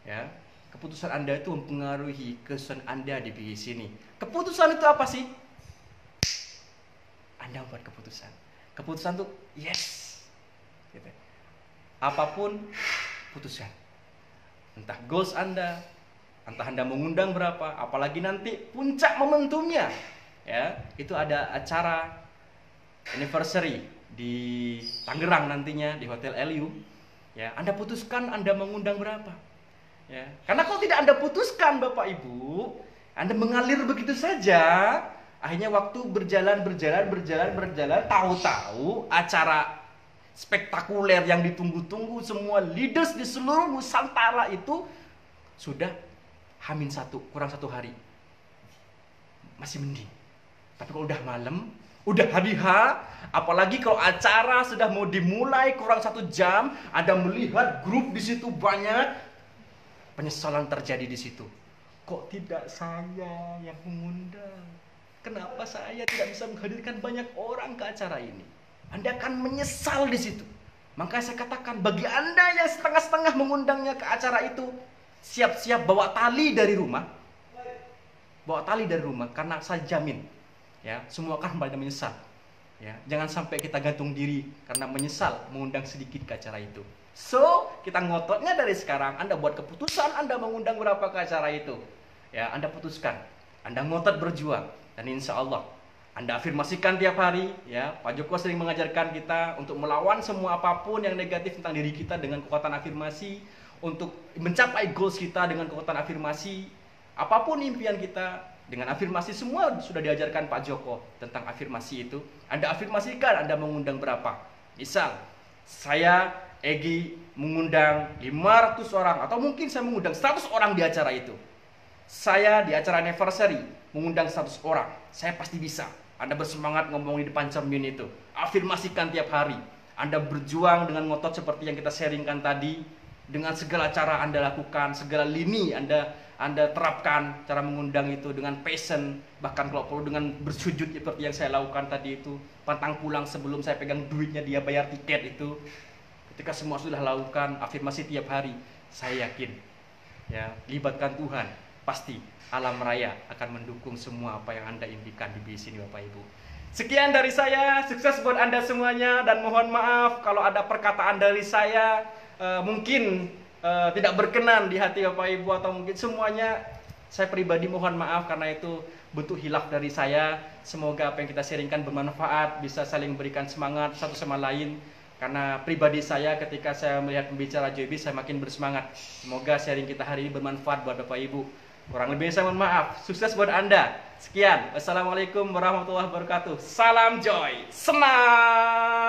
Ya, keputusan Anda itu mempengaruhi kesuksesan Anda di bisnis ini. Keputusan itu apa sih? Anda buat keputusan. Keputusan itu yes. Gitu. Apapun putuskan. Entah goals Anda, entah Anda mengundang berapa, apalagi nanti puncak momentumnya. Ya, itu ada acara anniversary di Tangerang nantinya di Hotel LU. Ya, Anda putuskan Anda mengundang berapa. Ya, karena kalau tidak Anda putuskan Bapak Ibu, Anda mengalir begitu saja, akhirnya waktu berjalan, tahu-tahu acara spektakuler yang ditunggu-tunggu semua leaders di seluruh Nusantara itu sudah H-1, kurang 1 hari. Masih mending. Tapi kalau udah malam, udah hari H, apalagi kalau acara sudah mau dimulai kurang 1 jam, Anda melihat grup di situ banyak, penyesalan terjadi di situ. Kok tidak saya yang mengundang? Kenapa saya tidak bisa menghadirkan banyak orang ke acara ini? Anda akan menyesal di situ. Makanya saya katakan bagi Anda yang setengah-setengah mengundangnya ke acara itu, siap-siap bawa tali dari rumah. Bawa tali dari rumah karena saya jamin ya, semua akan pada menyesal. Ya, jangan sampai kita gantung diri karena menyesal mengundang sedikit ke acara itu. So, kita ngototnya dari sekarang. Anda buat keputusan Anda mengundang berapa ke acara itu. Ya, Anda putuskan. Anda ngotot berjuang dan insya Allah Anda afirmasikan tiap hari. Ya, Pak Joko sering mengajarkan kita untuk melawan semua apapun yang negatif tentang diri kita dengan kekuatan afirmasi, untuk mencapai goals kita dengan kekuatan afirmasi. Apapun impian kita dengan afirmasi, semua sudah diajarkan Pak Joko tentang afirmasi itu. Anda afirmasikan Anda mengundang berapa. Misal, saya Egi mengundang 500 orang atau mungkin saya mengundang 100 orang di acara itu. Saya di acara anniversary mengundang 100 orang, saya pasti bisa. Anda bersemangat ngomong di depan cermin itu, afirmasikan tiap hari. Anda berjuang dengan ngotot seperti yang kita sharingkan tadi, dengan segala cara Anda lakukan, segala lini Anda terapkan, cara mengundang itu dengan passion, bahkan kalau perlu dengan bersujud seperti yang saya lakukan tadi itu, pantang pulang sebelum saya pegang duitnya dia bayar tiket itu. Ketika semua sudah lakukan afirmasi tiap hari, saya yakin, ya, libatkan Tuhan, pasti alam raya akan mendukung semua apa yang Anda impikan di bisnis ini, Bapak Ibu. Sekian dari saya, sukses buat Anda semuanya, dan mohon maaf kalau ada perkataan dari saya mungkin tidak berkenan di hati Bapak Ibu, atau mungkin semuanya saya pribadi mohon maaf karena itu bentuk hilaf dari saya. Semoga apa yang kita sharingkan bermanfaat, bisa saling berikan semangat satu sama lain. Karena pribadi saya ketika saya melihat pembicara Joy Biz, saya makin bersemangat. Semoga sharing kita hari ini bermanfaat buat Bapak Ibu. Kurang lebihnya saya mohon maaf. Sukses buat Anda. Sekian. Wassalamualaikum warahmatullahi wabarakatuh. Salam Joy. Senang.